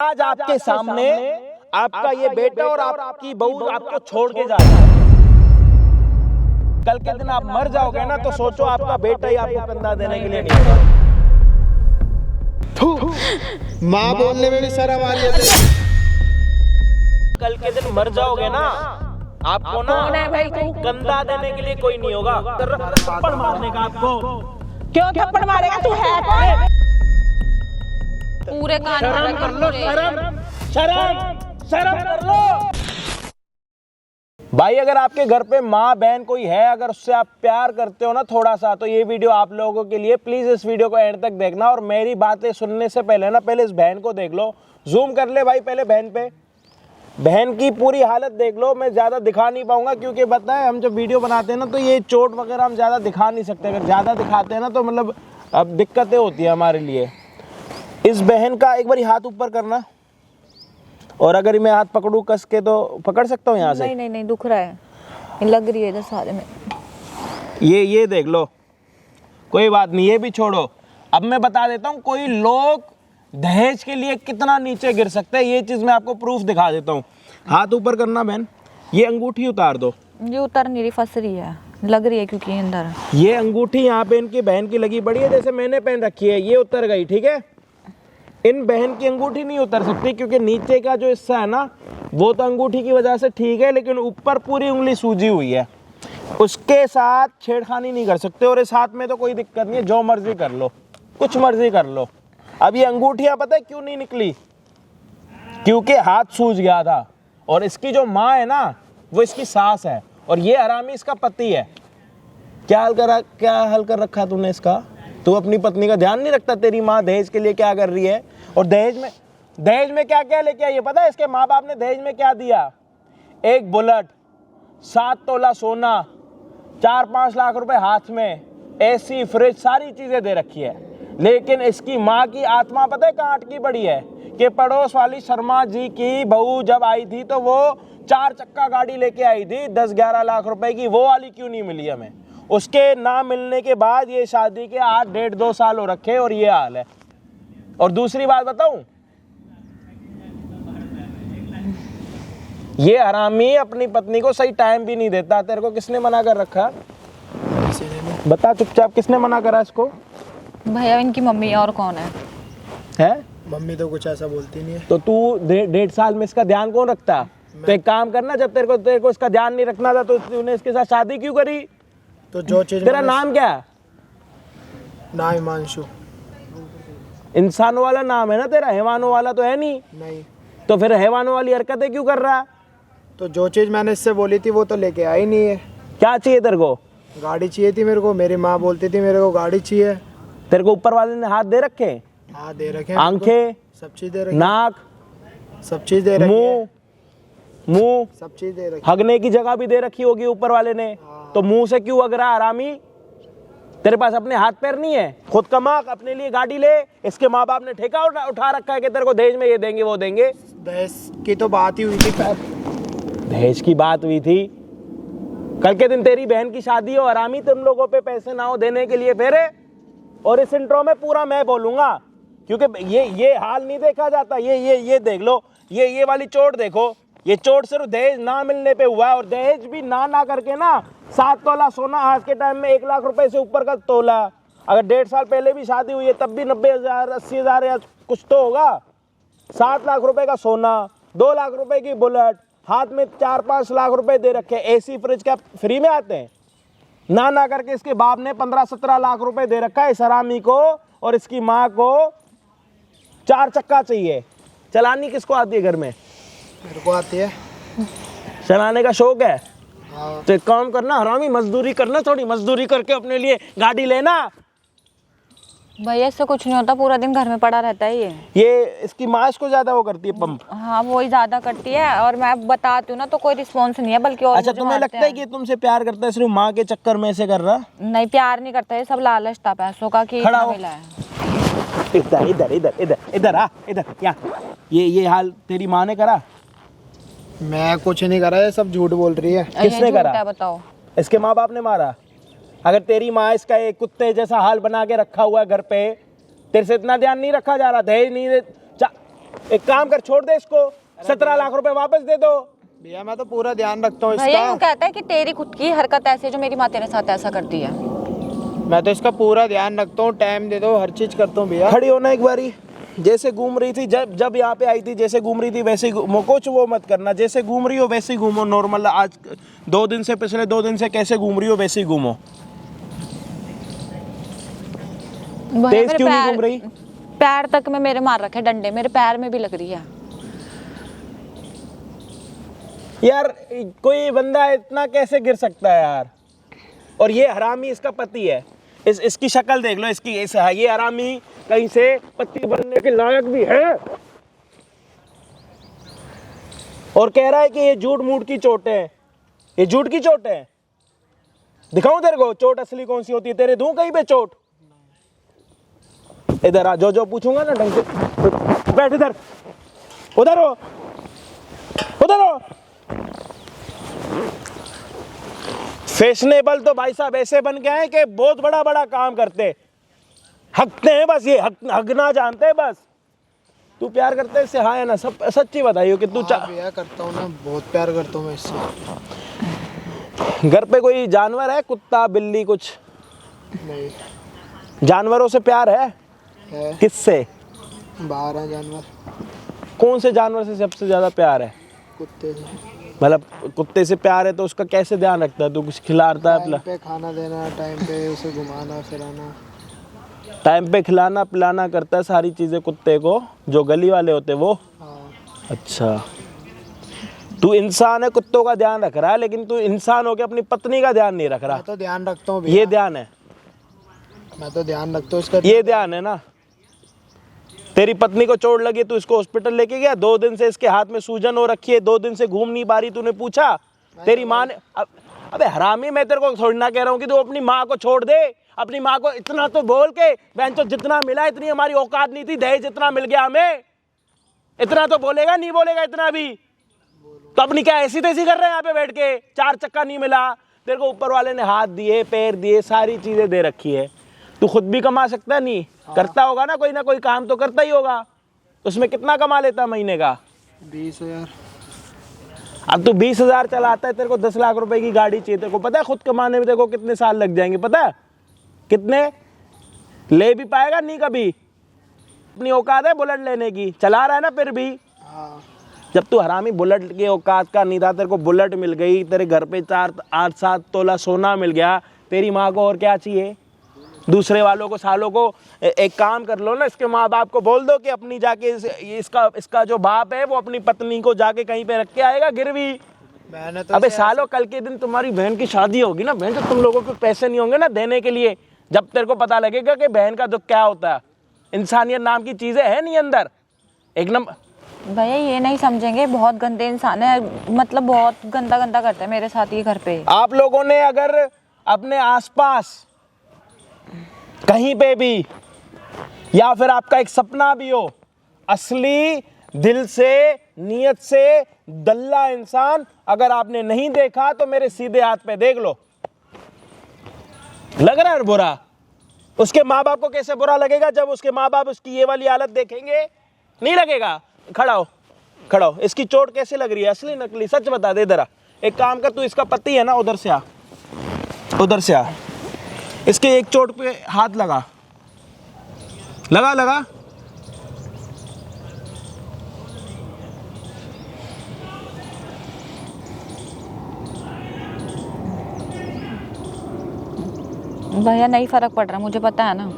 आज आपके सामने आपका ये बेटा और आपकी बहू आपको छोड़ के जा रहा है। कल के दिन आप मर जाओगे ना तो सोचो आपका बेटा ही आपको कंधा देने के लिए नहीं होगा। माँ बोलने में भी शर्म आ रही है। कल के दिन मर जाओगे ना आपको ना कंधा देने के लिए कोई नहीं होगा। थप्पड़ मारने का आपको। क्यों थप्पड़ मारेगा? तू है कौन? पूरे कान शर्म कर लो, शर्म कर लो। भाई अगर आपके घर पे माँ बहन कोई है, अगर उससे आप प्यार करते हो ना थोड़ा सा, तो ये वीडियो आप लोगों के लिए, प्लीज इस वीडियो को एंड तक देखना। और मेरी बातें सुनने से पहले ना पहले इस बहन को देख लो, जूम कर ले भाई पहले बहन पे, बहन की पूरी हालत देख लो। मैं ज़्यादा दिखा नहीं पाऊंगा क्योंकि बताए हम जब वीडियो बनाते हैं ना तो ये चोट वगैरह हम ज़्यादा दिखा नहीं सकते। अगर ज़्यादा दिखाते हैं ना तो मतलब अब दिक्कतें होती है हमारे लिए। इस बहन का एक बार हाथ ऊपर करना, और अगर मैं हाथ पकड़ूं कस के तो पकड़ सकता हूँ यहाँ से? नहीं दुख रहा है, लग रही है इधर सारे में। ये देख लो, कोई बात नहीं, ये भी छोड़ो। अब मैं बता देता हूँ कोई लोग दहेज के लिए कितना नीचे गिर सकते हैं, ये चीज़ मैं आपको प्रूफ दिखा देता हूँ। हाथ ऊपर करना बहन, ये अंगूठी उतार दो। ये उतर नहीं रही, फंस रही है, लग रही है क्योंकि अंदर ये अंगूठी यहाँ पे इनकी बहन की लगी पड़ी है, जैसे मैंने पहन रखी है, ये उतर गई, ठीक है। इन बहन की अंगूठी नहीं उतर सकती क्योंकि नीचे का जो हिस्सा है ना वो तो अंगूठी की वजह से ठीक है, लेकिन ऊपर पूरी उंगली सूजी हुई है, उसके साथ छेड़खानी नहीं कर सकते। और इस हाथ में तो कोई दिक्कत नहीं है, जो मर्जी कर लो, कुछ मर्जी कर लो। अब ये अंगूठियां पता है क्यों नहीं निकली? क्योंकि हाथ सूज गया था। और इसकी जो माँ है ना वो इसकी सास है, और ये हरामी इसका पति है। क्या हाल कर रखा तूने इसका? तू अपनी पत्नी का ध्यान नहीं रखता? तेरी माँ दहेज के लिए क्या कर रही है, और दहेज में क्या क्या लेके आई है पता है? इसके माँ बाप ने दहेज में क्या दिया? एक बुलेट, 7 तोला सोना, 4-5 लाख रुपए हाथ में, एसी, फ्रिज, सारी चीजें दे रखी है। लेकिन इसकी माँ की आत्मा पता है कहाँ अटकी पड़ी है? कि पड़ोस वाली शर्मा जी की बहू जब आई थी तो वो 4 चक्का गाड़ी लेके आई थी 10-11 लाख रुपए की, वो वाली क्यों नहीं मिली हमें? उसके ना मिलने के बाद ये शादी के 8-1.5-2 साल हो रखे और ये हाल है। और दूसरी बात बताऊं, ये हरामी अपनी पत्नी को सही टाइम भी नहीं देता। तेरे को किसने मना कर रखा? बता चुपचाप, किसने मना करा इसको? भैया इनकी मम्मी, और कौन है? मम्मी तो कुछ ऐसा बोलती नहीं है। तो तू 1.5 साल में इसका ध्यान कौन रखता? तो एक काम करना, जब तेरे को इसका ध्यान नहीं रखना था तो तूने इसके साथ शादी क्यों करी? तो जो चीज तेरा नाम क्या है? ना हिमांशु। इंसानों वाला नाम है ना तेरा, हैवानों वाला तो है नहीं। तो फिर हैवानों वाली हरकतें क्यों कर रहा? तो जो चीज मैंने इससे बोली थी वो तो लेके आई नहीं है। क्या चाहिए तेरे को? गाड़ी चाहिए थी मेरे को, मेरी माँ बोलती थी मेरे को गाड़ी चाहिए। तेरे को ऊपर वाले ने हाथ दे रखे? हाँ दे रखे। आंखें, सब चीज दे रखी, नाक, सब चीज दे रखी, मुंह, सब चीज दे रखी। हगने की जगह भी दे रखी होगी ऊपर वाले ने। तो मुंह से क्यों हग रहा हरामी? तेरे पास अपने हाथ पैर नहीं है? खुद कमा, अपने लिए गाड़ी ले। इसके माँ बाप ने ठेका उठा रखा है कि तेरे को दहेज में ये देंगे वो देंगे। दहेज की तो बात ही हुई थी। दहेज की बात हुई थी? कल के दिन तेरी बहन की शादी हो, हरामी तुम लोगों पे पैसे ना हो देने के लिए फेरे। और इस इंट्रो में पूरा मैं बोलूंगा क्योंकि ये हाल नहीं देखा जाता। ये देख लो, ये वाली चोट देखो, ये चोट सिर्फ दहेज ना मिलने पे हुआ है। और दहेज भी ना करके ना 7 तोला सोना आज के टाइम में 1 लाख रुपए से ऊपर का तोला। अगर 1.5 साल पहले भी शादी हुई है तब भी 90,000 80,000 या कुछ तो होगा। 7 लाख रुपए का सोना, 2 लाख रुपए की बुलेट, हाथ में 4-5 लाख रुपए दे रखे। एसी फ्रिज क्या फ्री में आते हैं? ना करके इसके बाप ने 15-17 लाख रुपए दे रखा है इस हरामी को। और इसकी माँ को 4 चक्का चाहिए। चलानी किसको आती है घर में? मेरे को आती है। चलाने का शौक है? हाँ। तो एक काम करना हरामी, मजदूरी करना, थोड़ी मजदूरी करके अपने लिए गाड़ी लेना। भैया इससे कुछ नहीं होता, पूरा दिन घर में पड़ा रहता है ये इसकी माँ इसको ज्यादा वो करती है पंप। हाँ वही ज्यादा करती है, और मैं बताती हूँ ना तो कोई रिस्पॉन्स नहीं है, बल्कि और अच्छा तुम्हें लगता है कि तुमसे प्यार करता है, सिर्फ माँ के चक्कर में ऐसे कर रहा? नहीं, प्यार नहीं करता है, सब लालच था पैसों का कि खड़ा हो। मिला है। इधर आ, इधर यहाँ। ये हाल तेरी माँ ने करा? मैं कुछ नहीं करा, ये सब झूठ बोल रही है। किसने करा? बताओ। इसके माँ बाप ने मारा? अगर तेरी माँ इसका एक कुत्ते जैसा हाल बना के रखा हुआ है घर पे, तेरे से इतना ध्यान नहीं रखा जा रहा, दहेज नहीं दे एक काम कर, छोड़ दे इसको, 17 लाख रुपए वापस दे दो। भैया मैं तो पूरा ध्यान रखता हूँ भैया यूं इसका। कहता है कि तेरी खुद की हरकत ऐसी है जो मेरी माँ तेरे साथ ऐसा करती है। मैं तो इसका पूरा ध्यान रखता हूँ, टाइम दे दो, हर चीज करता हूँ भैया। खड़ी होना एक बारी, जैसे घूम रही थी जब यहाँ पे आई थी, जैसे घूम रही थी वैसे ही घूमो, कुछ वो मत करना, जैसे घूम रही हो वैसे ही घूमो नॉर्मल। आज 2 दिन से, पिछले 2 दिन से कैसे घूम रही हो वैसे ही घूमो। भैया, तेज मेरे क्यों नहीं घूम रही? पैर तक में मेरे मार रखे डंडे, मेरे पैर में भी लग रही है। यार कोई बंदा इतना कैसे गिर सकता है यार? और ये हरामी इसका पति है, इसकी शक्ल देख लो इसकी, ये हरामी कहीं से पति बनने के लायक भी है, और कह रहा है कि ये झूठ मूठ की चोटें हैं। ये झूठ की चोटें हैं? दिखाऊं तेरे को चोट असली कौन सी होती है? तेरे दूं कहीं पे चोट? इधर आ, जो पूछूंगा ना ढंग से बैठ, इधर, उधर हो, उधर हो। फैशनेबल तो भाई साहब ऐसे बन गए हैं कि बहुत बड़ा बड़ा काम करते, हकते हैं बस, ये हकना जानते हैं बस। तू प्यार करते है इससे, हाँ या ना? सब सच्ची बताइयो कि तू भैया करता हूँ ना, बहुत प्यार करता हूँ मैं इससे। घर पे कोई जानवर है, कुत्ता बिल्ली कुछ? नहीं। जानवरों से प्यार है? किससे? बाहर है जानवर। कौन से जानवर से सबसे ज्यादा प्यार है? कुत्ते से। मतलब कुत्ते से प्यार है तो उसका कैसे ध्यान रखता है तू? कुछ खिलाता है? टाइम पे खाना देना, टाइम पे उसे घुमाना फिराना, टाइम पे खिलाना पिलाना करता है सारी चीजें कुत्ते को, जो गली वाले होते वो? हाँ। अच्छा, तू इंसान है, कुत्तों का ध्यान रख रहा है, लेकिन तू इंसान हो के अपनी पत्नी का ध्यान नहीं रख रहा। मैं तो ध्यान रखता हूँ, ये ध्यान है? मैं तो ध्यान रखता हूँ इसका। ये ध्यान है ना? तेरी पत्नी को चोट लगी, तू इसको हॉस्पिटल लेके गया, 2 दिन से इसके हाथ में सूजन हो रखी है, 2 दिन से घूम नहीं पा रही, तूने पूछा? तेरी माँ ने अबे हरामी, मैं तेरे को थोड़ी ना कह रहा हूँ कि तू अपनी माँ को छोड़ दे। अपनी माँ को इतना तो बोल के, बहन तो जितना मिला इतनी हमारी औकात नहीं थी, दहेज जितना मिल गया हमें, इतना तो बोलेगा? नहीं बोलेगा इतना भी? तो अपनी क्या ऐसी तैसी कर रहे हैं यहाँ पे बैठ के? 4 चक्का नहीं मिला तेरे को, ऊपर वाले ने हाथ दिए पैर दिए, सारी चीजें दे रखी है, तू खुद भी कमा सकता है? नहीं करता होगा ना, कोई ना कोई काम तो करता ही होगा। उसमें कितना कमा लेता है महीने का? 20,000। अब तू 20,000 चलाता है, तेरे को 10 लाख रुपए की गाड़ी चाहिए, तेरे को पता है खुद कमाने में तेरे को कितने साल लग जाएंगे? पता है कितने? ले भी पाएगा नहीं कभी। अपनी औकात है बुलेट लेने की, चला रहा है ना फिर भी। हाँ। जब तू हरामी बुलेट के औकात का नहीं था, तेरे को बुलेट मिल गई, तेरे घर पे 4-8-7 तोला सोना मिल गया, तेरी माँ को और क्या चाहिए? दूसरे वालों को सालों को एक काम कर लो ना, इसके माँ बाप को बोल दो कि अपनी जाके इसका जो बाप है वो अपनी पत्नी को जाके कहीं पे रख के आएगा गिरवी। मैंने तो अबे सालों, कल के दिन तुम्हारी बहन की शादी होगी ना बहन, तो तुम लोगों के पैसे नहीं होंगे ना देने के लिए, जब तेरे को पता लगेगा कि बहन का दुख क्या होता है। इंसानियत नाम की चीजें है नहीं अंदर, एक नंबर। भैया ये नहीं समझेंगे, बहुत गंदे इंसान है, मतलब बहुत गंदा गंदा करता है मेरे साथ ये घर पे। आप लोगों ने अगर अपने आसपास कहीं पे भी, या फिर आपका एक सपना भी हो, असली दिल से नियत से दल्ला इंसान अगर आपने नहीं देखा तो मेरे सीधे हाथ पे देख लो। लग रहा है बुरा? उसके माँ बाप को कैसे बुरा लगेगा जब उसके माँ बाप उसकी ये वाली हालत देखेंगे? नहीं लगेगा? खड़ा हो, खड़ा हो। इसकी चोट कैसे लग रही है, असली नकली? सच बता दे जरा। एक काम कर, तू इसका पति है ना, उधर से आ, उधर से आ, इसके एक चोट पे हाथ लगा, लगा लगा। भैया नहीं फर्क पड़ रहा, मुझे पता है ना।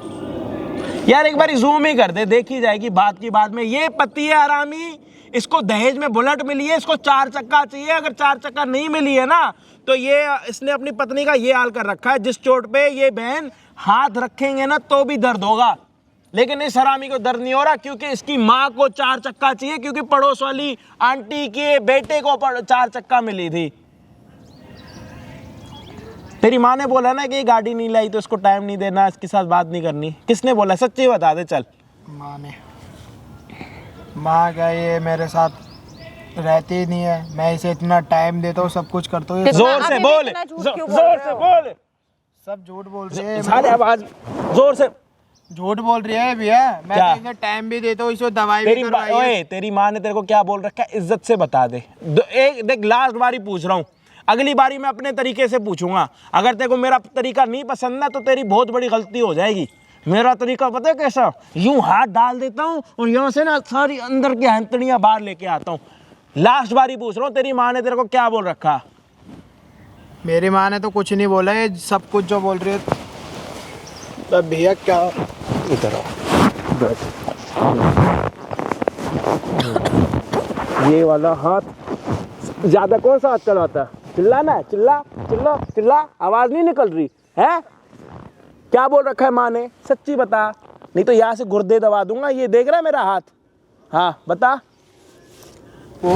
यार एक बार जूम ही कर दे, देखी जाएगी बात की बात में। ये पति है हरामी, इसको दहेज में बुलेट मिली है, इसको 4 चक्का चाहिए। अगर 4 चक्का नहीं मिली है ना तो ये इसने अपनी पत्नी का ये हाल कर रखा है। जिस चोट पे ये बहन हाथ रखेंगे ना तो भी दर्द होगा, लेकिन इस हरामी को दर्द नहीं हो रहा क्योंकि इसकी माँ को 4 चक्का चाहिए, क्योंकि पड़ोस वाली आंटी के बेटे को 4 चक्का मिली थी। तेरी माँ ने बोला ना कि ये गाड़ी नहीं लाई तो इसको टाइम नहीं देना, इसके साथ बात नहीं करनी। किसने बोला? सच्ची बता दे चल। माँ ने। माँ क्या ये मेरे साथ रहती ही नहीं है, मैं इसे इतना टाइम देता हूँ, सब कुछ करता हूँ। जोर से बोल, जोर से बोल। सब झूठ बोल रहे हैं। सारे आवाज जोर से। झूठ बोल रही है भैया। मैं क्या? तो इसे टाइम भी देता हूँ, इसे दवाई भी तेरी करवाई है। ओए तेरी माँ ने तेरे को क्या बोल रखा है, इज्जत से बता दे। एक देख, लास्ट बारी पूछ रहा हूँ, अगली बारी मैं अपने तरीके से पूछूंगा। अगर तेरे को मेरा तरीका नहीं पसंद ना तो तेरी बहुत बड़ी गलती हो जाएगी। मेरा तरीका पता है कैसा, यूं हाथ डाल देता हूँ और यहाँ से ना सारी अंदर की हंतड़ियाँ बाहर लेके आता हूँ। लास्ट बारी पूछ रहा हूँ, तेरी माँ ने तेरे को क्या बोल रखा? मेरी माँ ने तो कुछ नहीं बोला, ये सब कुछ जो बोल रही है। तो भैया क्या, इधर आओ, ये वाला हाथ ज्यादा कौन सा हाथ चलाता है? चिल्लाना है, चिल्ला चिल्ला चिल्ला, आवाज नहीं निकल रही है? क्या बोल रखा है माँ ने, सच्ची बता, नहीं तो यहाँ से गुर्दे दबा दूंगा। ये देख रहा है मेरा हाथ? हाँ बता, वो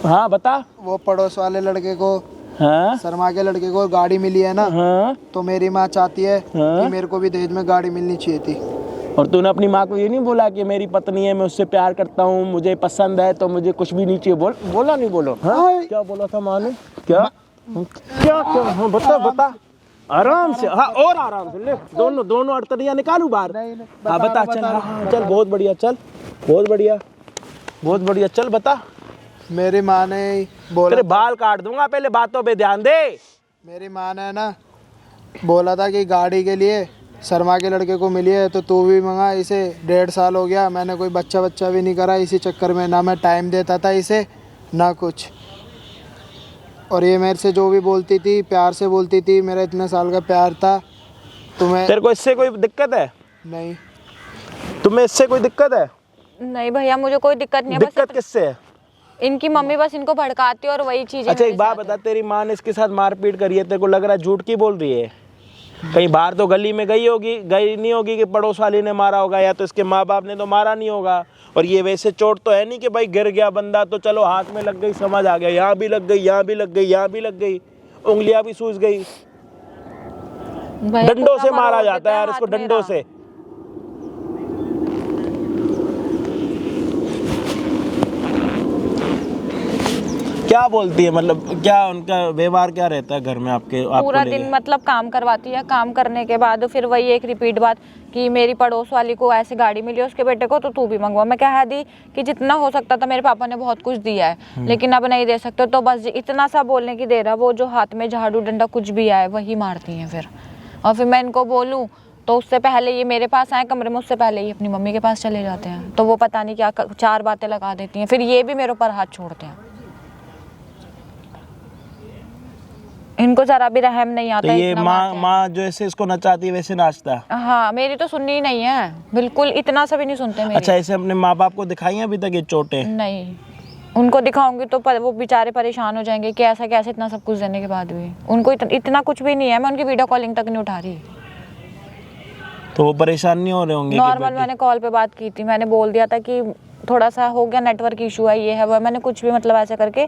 हाँ बता। वो पड़ोस वाले लड़के को, हाँ शर्मा के लड़के को गाड़ी मिली है ना, हाँ। तो मेरी माँ चाहती है हाँ? कि मेरे को भी दहेज में गाड़ी मिलनी चाहिए थी। और तूने अपनी माँ को ये नहीं बोला कि मेरी पत्नी है, मैं उससे प्यार करता हूँ, मुझे पसंद है, तो मुझे कुछ भी नहीं चाहिए? बोला नहीं बोलो? हाँ क्या बोला था माँ ने? क्या क्या क्या? हाँ बता बता, आराम से, हाँ और आराम से ले, दोनों अड़तरियाँ निकालू बाहर। हाँ बता, चल, हाँ चल, बहुत बढ़िया, चल बहुत बढ़िया, बहुत बढ़िया, चल बता। मेरी माँ ने बोला, तेरे बाल काट दूंगा, पहले बातों पे ध्यान दे। मेरी माँ ने ना बोला था कि गाड़ी के लिए शर्मा के लड़के को मिली है तो तू भी मंगा। इसे 1.5 साल हो गया, मैंने कोई बच्चा भी नहीं करा इसी चक्कर में, ना मैं टाइम देता था इसे ना कुछ। और ये मेरे से जो भी बोलती थी प्यार से बोलती थी, मेरा इतने साल का प्यार था। तुम्हें तेरे को इससे कोई दिक्कत है? नहीं। तुम्हें इससे कोई दिक्कत है? नहीं भैया मुझे कोई दिक्कत नहीं है, दिक्कत बस किससे है? इनकी मम्मी बस इनको भड़काती है और वही चीजें। अच्छा एक बात बता, तेरी माँ ने इसके साथ मारपीट करी है, तेरे को लग रहा है झूठ की बोल रही है? कहीं बाहर तो गली में गई होगी, गई नहीं होगी कि पड़ोस वाली ने मारा होगा, या तो इसके माँ बाप ने तो मारा नहीं होगा। और ये वैसे चोट तो है नहीं कि भाई गिर गया बंदा तो चलो हाथ में लग गई, समझ आ गया, यहाँ भी लग गई, यहाँ भी लग गई, यहाँ भी लग गई, उंगलियां भी सूज गई। डंडों से मारा जाता है यार इसको, डंडों से। क्या बोलती है, मतलब क्या उनका व्यवहार क्या रहता है घर में आपके? पूरा दिन मतलब काम करवाती है, काम करने के बाद फिर वही एक रिपीट बात कि मेरी पड़ोस वाली को ऐसे गाड़ी मिली है उसके बेटे को, तो तू भी मंगवा। मैं कह दी कि जितना हो सकता था मेरे पापा ने बहुत कुछ दिया है, लेकिन अब नहीं दे सकते, तो बस इतना सा बोलने की देर है। वो जो हाथ में झाड़ू डंडा कुछ भी आए वही मारती हैं फिर। और फिर मैं इनको बोलूँ तो उससे पहले ये मेरे पास आए कमरे में, उससे पहले ये अपनी मम्मी के पास चले जाते हैं। तो वो पता नहीं क्या 4 बातें लगा देती हैं, फिर ये भी मेरे ऊपर हाथ छोड़ते हैं। इनको जरा भी रहम नहीं आता। तो ये माँ जो ऐसे इसको नचाती है वैसे नाचता? हाँ मेरी तो सुननी ही नहीं है, बिल्कुल इतना सा भी नहीं सुनते मेरी। अच्छा, ऐसे अपने माँ बाप को दिखाई अभी तक ये चोटें? नहीं, उनको दिखाऊंगी तो वो बेचारे परेशान हो जाएंगे कि ऐसा कैसे इतना सब कुछ देने के बाद भी। उनको इतना कुछ भी नहीं है, मैं उनकी वीडियो कॉलिंग तक नहीं उठा रही। तो वो परेशान नहीं हो रहे होंगे? नॉर्मल मैंने कॉल पे बात की थी, मैंने बोल दिया था कि थोड़ा सा हो गया नेटवर्क इशू है, ये है वो। मैंने कुछ भी मतलब ऐसे करके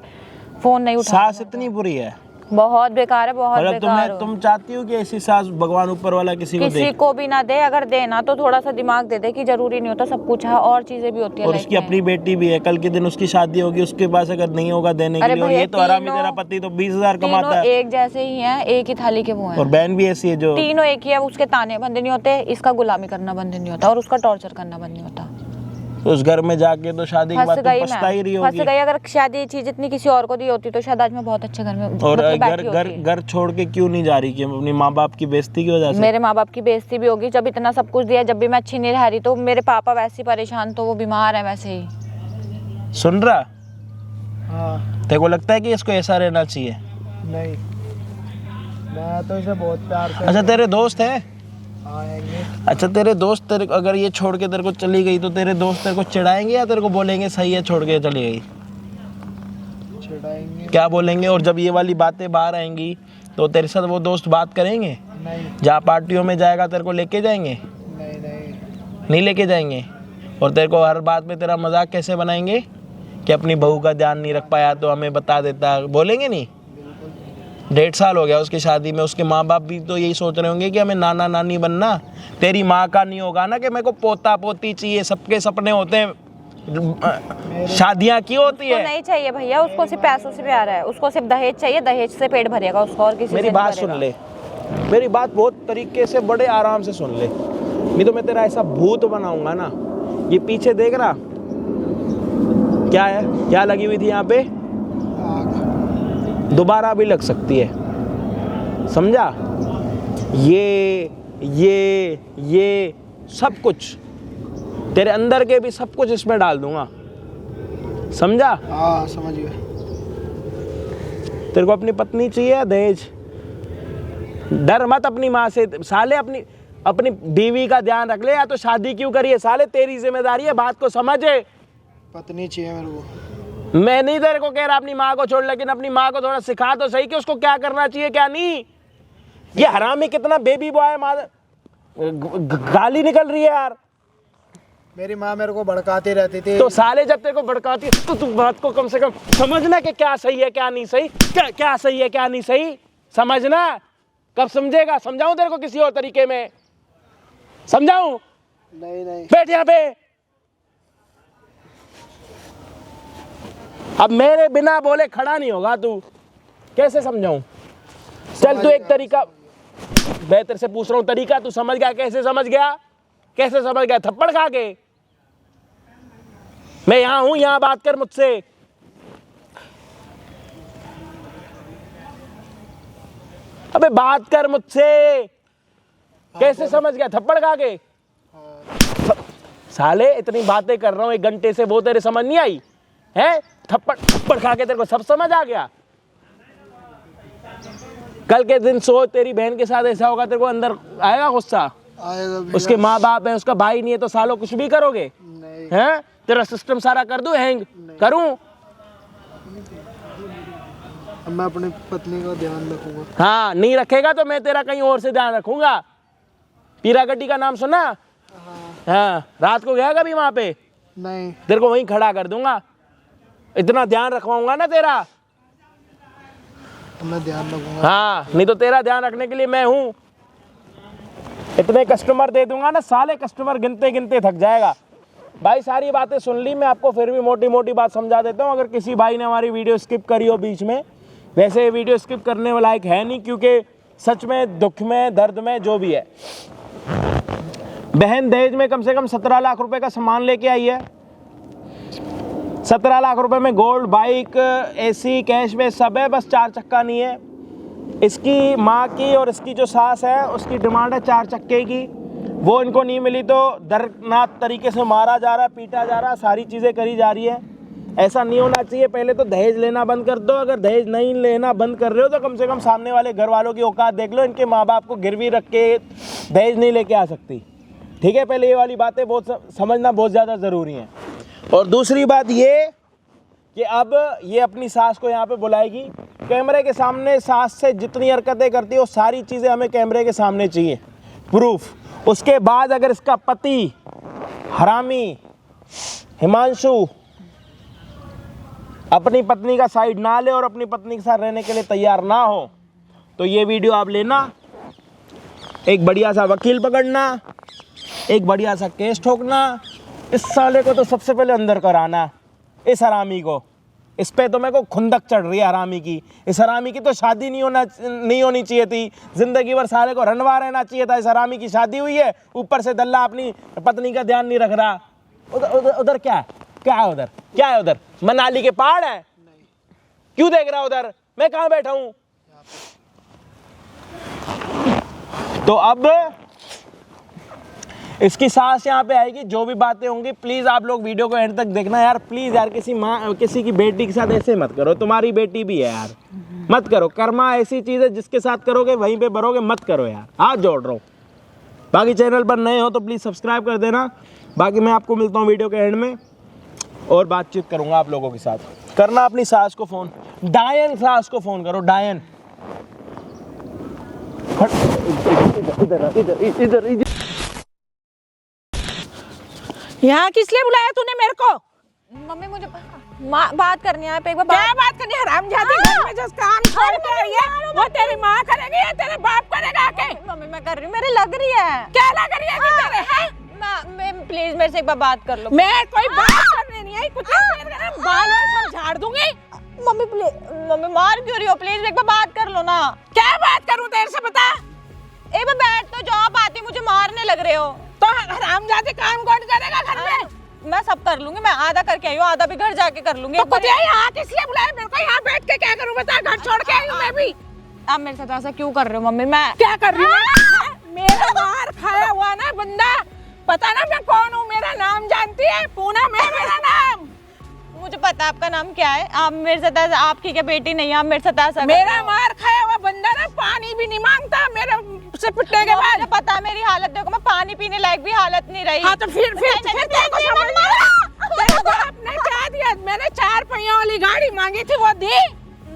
फोन नहीं उठाया। सास इतनी बुरी है? बहुत बेकार है, बहुत बेकार। तुम चाहती हो कि ऐसी सास भगवान ऊपर वाला किसी को भी ना दे, अगर देना तो थोड़ा सा दिमाग दे दे कि जरूरी नहीं होता सब कुछ है, और चीजें भी होती है। और उसकी अपनी बेटी भी है, कल के दिन उसकी शादी होगी, उसके पास अगर नहीं होगा देने के लिए, और ये तो हरामी तेरा पति तो 20,000 कमाता है। एक जैसे ही हैं, एक ही थाली के वो हैं। और बहन भी ऐसी है जो तीनों एक ही है, उसके ताने बंद नहीं होते, इसका गुलामी करना बंद नहीं होता, और उसका टॉर्चर करना बंद नहीं होता। तो उस घर में जाके तो शादी के बाद तुम पछता ही रही होगी। फंस गई। अगर शादी ये चीज इतनी किसी और को दी होती तो शायद आज मैं बहुत अच्छे घर में और घर छोड़ के क्यों नहीं जा रही? कि अपनी माँ बाप की बेइज्जती की वजह से? मेरे माँ बाप की बेइज्जती भी होगी, जब इतना सब कुछ दिया, जब भी मैं अच्छी नहीं रह रही, तो मेरे पापा वैसे ही परेशान, तो वो बीमार है वैसे ही। सुन रहा? हाँ। तेरे को लगता है कि इसको ऐसा रहना चाहिए? नहीं, मैं तो इसे बहुत प्यार से। अच्छा तेरे दोस्त है? आएंगे। अच्छा तेरे दोस्त तेरे अगर ये छोड़ के तेरे को चली गई तो तेरे दोस्त तेरे को चिढ़ाएंगे या तेरे को बोलेंगे सही है छोड़ के चली गई? चिढ़ाएंगे। क्या बोलेंगे? और जब ये वाली बातें बाहर आएंगी तो तेरे साथ वो दोस्त बात करेंगे? नहीं। जहाँ पार्टियों में जाएगा तेरे को लेके जाएंगे? नहीं लेके जाएंगे। और तेरे को हर बात में तेरा मजाक कैसे बनाएंगे कि अपनी बहू का ध्यान नहीं रख पाया तो हमें बता देता? बोलेंगे नहीं? 1.5 साल हो गया उसकी शादी में, उसके माँ बाप भी तो यही सोच रहे होंगे कि हमें नाना नानी बनना। तेरी माँ का नहीं होगा ना कि मेरे को पोता पोती चाहिए, सबके सपने होते हैं, शादियाँ क्यों होती है? नहीं चाहिए भैया, उसको सिर्फ पैसों से प्यार है, उसको सिर्फ दहेज चाहिए, दहेज से पेट भरेगा उसको, और किसी मेरी बात सुन ले, मेरी बात बहुत तरीके से बड़े आराम से सुन ले। नहीं तो मैं तेरा ऐसा भूत बनाऊंगा ना। ये पीछे देख रहा क्या है, क्या लगी हुई थी यहाँ पे, आग। दोबारा भी लग सकती है, समझा। ये सब कुछ तेरे अंदर के भी सब कुछ इसमें डाल दूंगा, समझा। हाँ समझ गया। तेरे को अपनी पत्नी चाहिए दहेज, डर मत अपनी माँ से साले, अपनी बीवी का ध्यान रख ले, या तो शादी क्यों करी है साले, तेरी जिम्मेदारी है, बात को समझे। पत्नी चाहिए मेरे को। मैं नहीं तेरे को कह रहा अपनी माँ को छोड़, लेकिन अपनी माँ को थोड़ा सिखा तो सही कि उसको क्या करना चाहिए क्या नहीं। ये हरामी कितना बेबी बॉय गाली निकल रही है यार। मेरी माँ मेरे को भड़काती रहती थी। तो साले जब तेरे को भड़काती तो तू बात को कम से कम समझना कि क्या सही है क्या नहीं सही, क्या सही है क्या नहीं सही, समझना। कब समझेगा, समझाऊं तेरे को किसी और तरीके में, समझाऊं। नहीं बैठ यहाँ पे। अब मेरे बिना बोले खड़ा नहीं होगा तू, कैसे समझाऊं। चल तू एक तरीका, मैं तेरे से पूछ रहा हूं तरीका, तू समझ गया, कैसे समझ गया, कैसे समझ गया, थप्पड़ खा के। मैं यहां हूं, यहां बात कर मुझसे। अबे बात कर मुझसे, कैसे समझ गया, थप्पड़ खा के। साले इतनी बातें कर रहा हूं 1 घंटे से, वो तेरे समझ नहीं आई है। थप्पड़ खा के तेरे को सब समझ आ गया। कल के दिन सोच तेरी बहन के साथ ऐसा होगा, तेरे को अंदर आएगा गुस्सा। आएगा भी। उसके माँ बाप है, उसका भाई नहीं है, तो सालों कुछ भी करोगे नहीं। हैं। तेरा सिस्टम सारा कर दूं हैंग, करूं। अब मैं अपनी पत्नी का ध्यान रखूंगा। हाँ नहीं रखेगा तो मैं तेरा कहीं और से ध्यान रखूंगा। पीरा गड्डी का नाम सुना। हाँ रात को गया कभी वहां पे, नहीं। तेरे को वहीं खड़ा कर दूंगा, इतना ध्यान रखवाऊंगा ना तेरा। मैं ध्यान रखूंगा। हाँ नहीं तो तेरा ध्यान रखने के लिए मैं हूं। इतने कस्टमर दे दूंगा ना साले, कस्टमर गिनते गिनते थक जाएगा। भाई सारी बातें सुन ली, मैं आपको फिर भी मोटी मोटी बात समझा देता हूं। अगर किसी भाई ने हमारी वीडियो स्किप करी हो बीच में, वैसे ये वीडियो स्किप करने लायक है नहीं, क्योंकि सच में दुख में दर्द में जो भी है। बहन दहेज में कम से कम 17 लाख रुपए का सामान लेके आई है। 17 लाख रुपए में गोल्ड, बाइक, एसी, कैश में सब है, बस 4 चक्का नहीं है। इसकी माँ की और इसकी जो सास है उसकी डिमांड है 4 चक्के की, वो इनको नहीं मिली तो दर्दनाक तरीके से मारा जा रहा है, पीटा जा रहा है, सारी चीज़ें करी जा रही है। ऐसा नहीं होना चाहिए। पहले तो दहेज लेना बंद कर दो। अगर दहेज नहीं लेना बंद कर रहे हो तो कम से कम सामने वाले घर वालों की औकात देख लो। इनके माँ बाप को गिरवी रख के दहेज नहीं लेके आ सकती, ठीक है। पहले ये वाली बातें बहुत समझना बहुत ज़्यादा ज़रूरी है। और दूसरी बात ये कि अब ये अपनी सास को यहाँ पे बुलाएगी, कैमरे के सामने सास से जितनी हरकतें करती है वो सारी चीज़ें हमें कैमरे के सामने चाहिए, प्रूफ। उसके बाद अगर इसका पति हरामी हिमांशु अपनी पत्नी का साइड ना ले और अपनी पत्नी के साथ रहने के लिए तैयार ना हो, तो ये वीडियो आप लेना, एक बढ़िया सा वकील पकड़ना, एक बढ़िया सा केस ठोकना, इस साले को तो सबसे पहले अंदर कराना, इस हरामी को। इस पे तो मेरे को खुंदक चढ़ रही है हरामी की। इस हरामी की तो शादी नहीं होनी चाहिए थी, जिंदगी भर साले को रंडवा रहना चाहिए था। इस हरामी की शादी हुई है, ऊपर से दल्ला अपनी पत्नी का ध्यान नहीं रख रहा। उधर क्या है, उधर मनाली के पहाड़ है, क्यों देख रहा उधर, मैं कहाँ बैठा हूँ। तो अब इसकी सास यहाँ पे आएगी, जो भी बातें होंगी प्लीज़ आप लोग वीडियो को एंड तक देखना यार। प्लीज़ यार, किसी की बेटी के साथ ऐसे मत करो, तुम्हारी बेटी भी है यार, मत करो। कर्मा ऐसी चीज़ है जिसके साथ करोगे वहीं पे भरोगे, मत करो यार, हाथ जोड़ रहा हूँ। बाकी चैनल पर नए हो तो प्लीज़ सब्सक्राइब कर देना। बाकी मैं आपको मिलता हूँ वीडियो के एंड में और बातचीत करूँगा आप लोगों के साथ। करना अपनी सास को फ़ोन, डायन सास को फ़ोन करो, डायन। इधर यहाँ किस लिए बुलाया तूने मेरे को? मम्मी मुझे बात करनी है, एक बार क्या बात करनी है? हरामजादी, घर में जिस काम छोड़ के आई है वो तेरी माँ करेगी या तेरे बाप करेगा आके? मम्मी मैं कर रही हूँ, मेरे लग रही है। क्या लग रही है कि तेरे हैं? प्लीज मेरे से एक बार बात कर लो। मैं कोई बात करने नहीं आई, कुछ बाल सब झाड़ दूंगी। मम्मी प्लीज, मम्मी मार क्यों रही हो, प्लीज एक बार बात कर लो ना। क्या बात करूं तेरे से, बता। एक बार बैठ तो जाओ, बातें मुझे मारने लग रहे हो। तो तो हरामजादे काम कौन करेगा घर में? मैं सब कर लूंगी, मैं आधा करके आई हूँ, आधा भी घर जाके कर लूंगी। तो कुछ यहाँ किस लिए बुलाया मेरे को? यहाँ बैठ के क्या करूँ बता? घर छोड़ के आई हूँ मैं भी। आप मेरे साथ ऐसा क्यों कर रहे हो मम्मी? मैं क्या कर रही हूँ? मेरा मार खाया हुआ ना बंदा, पता ना मैं कौन हूँ? मेरा नाम जानती है? पूनम है मेरा नाम। मुझे पता है आपका नाम क्या है। आप मेरे साथ ऐसा, आपकी क्या बेटी नहीं है, आप मेरे साथ ऐसा मेरा मार खाया हुआ बंदा ना पानी भी नहीं मांगता मेरे से पिटने के बाद। मुझे पता है मेरी हालत देखो, मैं पानी पीने लायक भी हालत नहीं रही। हाँ तो फिर तेरे को समझ में आया? तेरे बाप ने क्या दिया? मैंने 4 पहियों वाली गाड़ी मांगी थी, वो दी?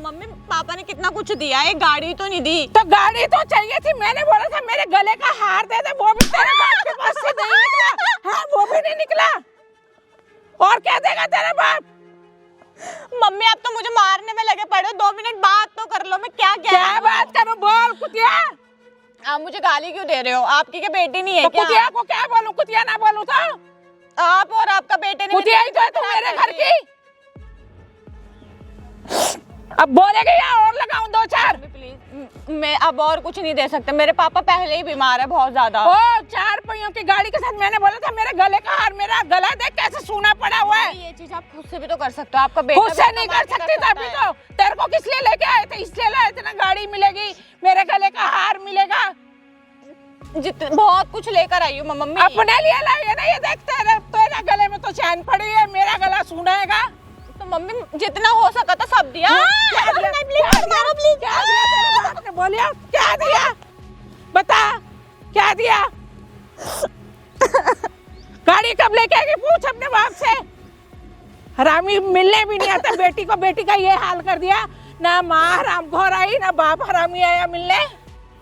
मम्मी पापा ने कितना कुछ दिया है, गाड़ी तो नहीं दी। तो गाड़ी तो चाहिए थी। मैंने बोला था मेरे गले का हार दे दे, वो भी तेरे बाप के पास से नहीं निकला। हाँ वो भी नहीं निकला। और क्या देगा तेरा बाप? मम्मी आप तो मुझे मारने में लगे पड़े हो, 2 मिनट बात तो कर लो। मैं क्या बात करूं? बोल कुतिया। आप मुझे गाली क्यों दे रहे हो? आपकी क्या बेटी नहीं है तो क्या? कुतिया को क्या बोलूं? कुतिया ना बोलूं तो? आप और आपका बेटे ने कुतिया ही तो है तू मेरे घर की। अब बोलेगी या और लगाऊं 2-4? प्लीज, मैं अब और कुछ नहीं दे सकते। मेरे पापा पहले ही बीमार है बहुत ज्यादा। ओ 4 पहियों की गाड़ी के साथ मैंने बोला था मेरे गले का हार, मेरा गला देख कैसे सूना पड़ा हुआ है। ये चीज आप खुद से भी तो कर सकते हो। आपका बेटा खुद से नहीं कर सकती था अभी तो। तेरे को किस लिए लेके आए थे? इसलिए लाए थे ना, गाड़ी मिलेगी, मेरे गले का हार मिलेगा। बहुत कुछ लेकर आई हूँ मम्मी। अपने लिए लाई है ना, ये देख तेरे गले में तो चैन पड़ी है, मेरा गला सूना हैगा। तो मम्मी जितना हो सका था सब दिया। बोलिया क्या दिया? बता क्या दिया? गाड़ी कब लेके आएगी? पूछ अपने बाप से। हरामी मिलने भी नहीं आता बेटी को। बेटी का ये हाल कर दिया ना, माँ हरामखोर आई ना बाप हरामी आया मिलने।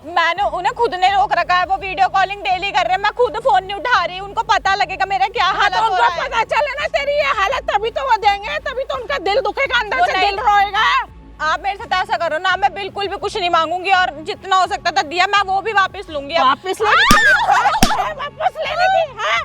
मैंने उन्हें खुद ने रोक रखा है, वो वीडियो कॉलिंग डेली कर रहे हैं। मैं खुद फोन नहीं उठा रही, उनको पता लगेगा मेरा क्या हालत तो हो उनको रहा है। पता चले ना तेरी ये हालत, तभी तो वो देंगे, तभी तो उनका दिल दुखेगा, अंदर से दिल रोएगा। आप मेरे साथ ऐसा करो ना, मैं बिल्कुल भी कुछ नहीं मांगूंगी और जितना हो सकता था दिया, मैं वो भी वापस लूंगी। वापस वापस लेने की? हाँ?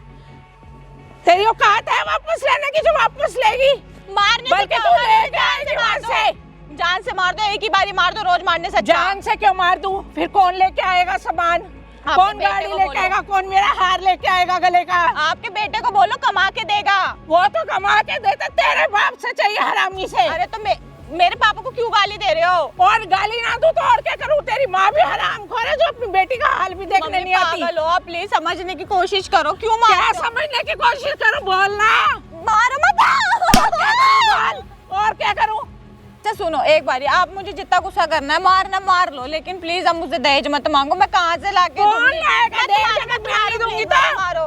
तेरी औकात है वापस लेने की जो वापस लेगी? मारने से बल्कि क्या तू होगा? लेके आएगी वहां से। जान से मार दो, एक ही बारी मार दो, रोज मारने से अच्छा। जान से क्यों मार दूं? फिर कौन लेके आएगा सामान? कौन गाड़ी लेके आएगा? कौन मेरा हार लेके आएगा गले का? आपके बेटे को बोलो कमा के देगा। वो तो कमा के देता, तेरे बाप से चाहिए हरामी से। अरे तो मेरे पापा को क्यों गाली दे रहे हो? और गाली ना दूं तो और क्या करूं? तेरी माँ भी हरामखोर है जो अपनी बेटी का हाल भी देखने नहीं आती। पागल हो आप, प्लीज समझने की कोशिश करो। क्यों मार क्या समझने की कोशिश करूं? बोलना। मारो मत। और क्या करूं? अच्छा सुनो, एक बारी आप मुझे जितना गुस्सा करना है मारना मार लो, लेकिन प्लीज अब मुझसे दहेज मत मांगो। मैं कहाँ से लाके कौन लाएगा दहेज? अगर मैं नहीं दूंगी तो? मारो,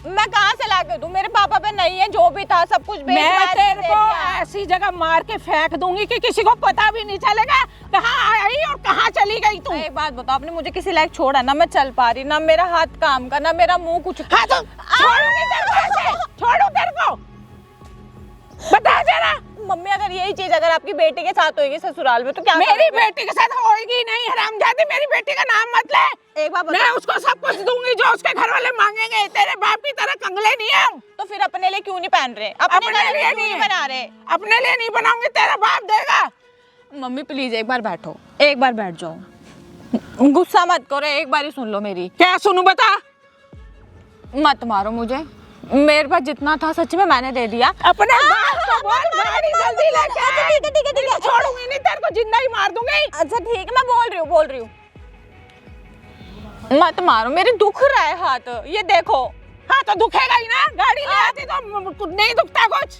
मैं कहाँ से लाके दूं? मेरे पापा पे नहीं है, जो भी था सब कुछ बेच मैं बाच के तेरे दे को दिया। ऐसी जगह मार के फेंक दूंगी कि किसी को पता भी नहीं चलेगा कहाँ आई और कहाँ चली गई तू। एक बात बताओ, आपने मुझे किसी लायक छोड़ा ना, मैं चल पा रही ना, मेरा हाथ काम का ना, मेरा मुंह कुछ। हाँ तो छोड़ूंगी तेरे को ऐसे? छोड़ू तेरे को? बता जरा। मम्मी अगर यही चीज अगर आपकी बेटी के साथ होगी ससुराल में तो क्या मेरी करोगे? बेटी के साथ होएगी नहीं हरामजादी। मेरी बेटी का नाम मत ले। एक बार मैं बताओ, उसको सब कुछ दूंगी जो उसके घर वाले मांगेंगे। तेरे बाप की तरह कंगले नहीं है हम। तो फिर अपने लिए क्यों नहीं पहन रहे? अपने लिए क्यों नहीं बना रहे? अपने लिए नहीं बनाऊंगी, तेरा बाप देगा। मम्मी प्लीज एक बार बैठो, एक बार बैठ जाओ, गुस्सा मत करो, एक बार ही सुन लो मेरी। क्या सुनूं बता? मत मारो मुझे, मेरे पास जितना था सच में मैंने दे दिया। अपने बाप को बोल गाड़ी जल्दी लेके आ। ठीक है छोड़ूंगी नहीं तेरे को, जिंदा ही मार दूंगी। अच्छा ठीक है, मैं बोल रही हूँ मत मारो, मेरे दुख रहा है हाथ, ये देखो। हाँ तो दुखेगा ही ना, गाड़ी ले आती तो नहीं दुखता कुछ।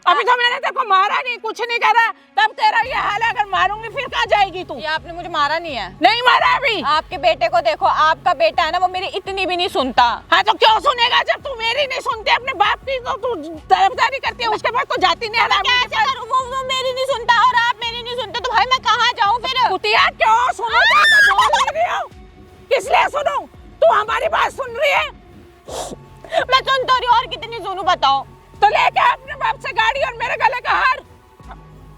अभी तो मैंने तेरे को मारा नहीं, कुछ नहीं करा, तब तेरा ये हाल है। अगर मारूंगी फिर कहाँ जाएगी तू? ये आपने मुझे मारा नहीं है। नहीं मारा अभी। आपके बेटे को देखो, आपका बेटा है ना, वो मेरी इतनी भी नहीं सुनता। हाँ तो क्यों सुनेगा जब तू मेरी नहीं सुनती? अपने बाप की तो तू तरफदारी करती है, उसके बाद तो जाती नहीं हरामी के पास। वो मेरी नहीं सुनता और आप मेरी नहीं सुनते, तो भाई मैं कहाँ जाऊँ फिर? कुतिया क्यों सुनो? बोल रही हो किस लिए सुनूं? तू हमारी बात सुन रही है? मैं सुन तो रही हूँ, और कितनी सुनूं बताओ? तो लेके अपने बाप से गाड़ी और मेरे गले का हार।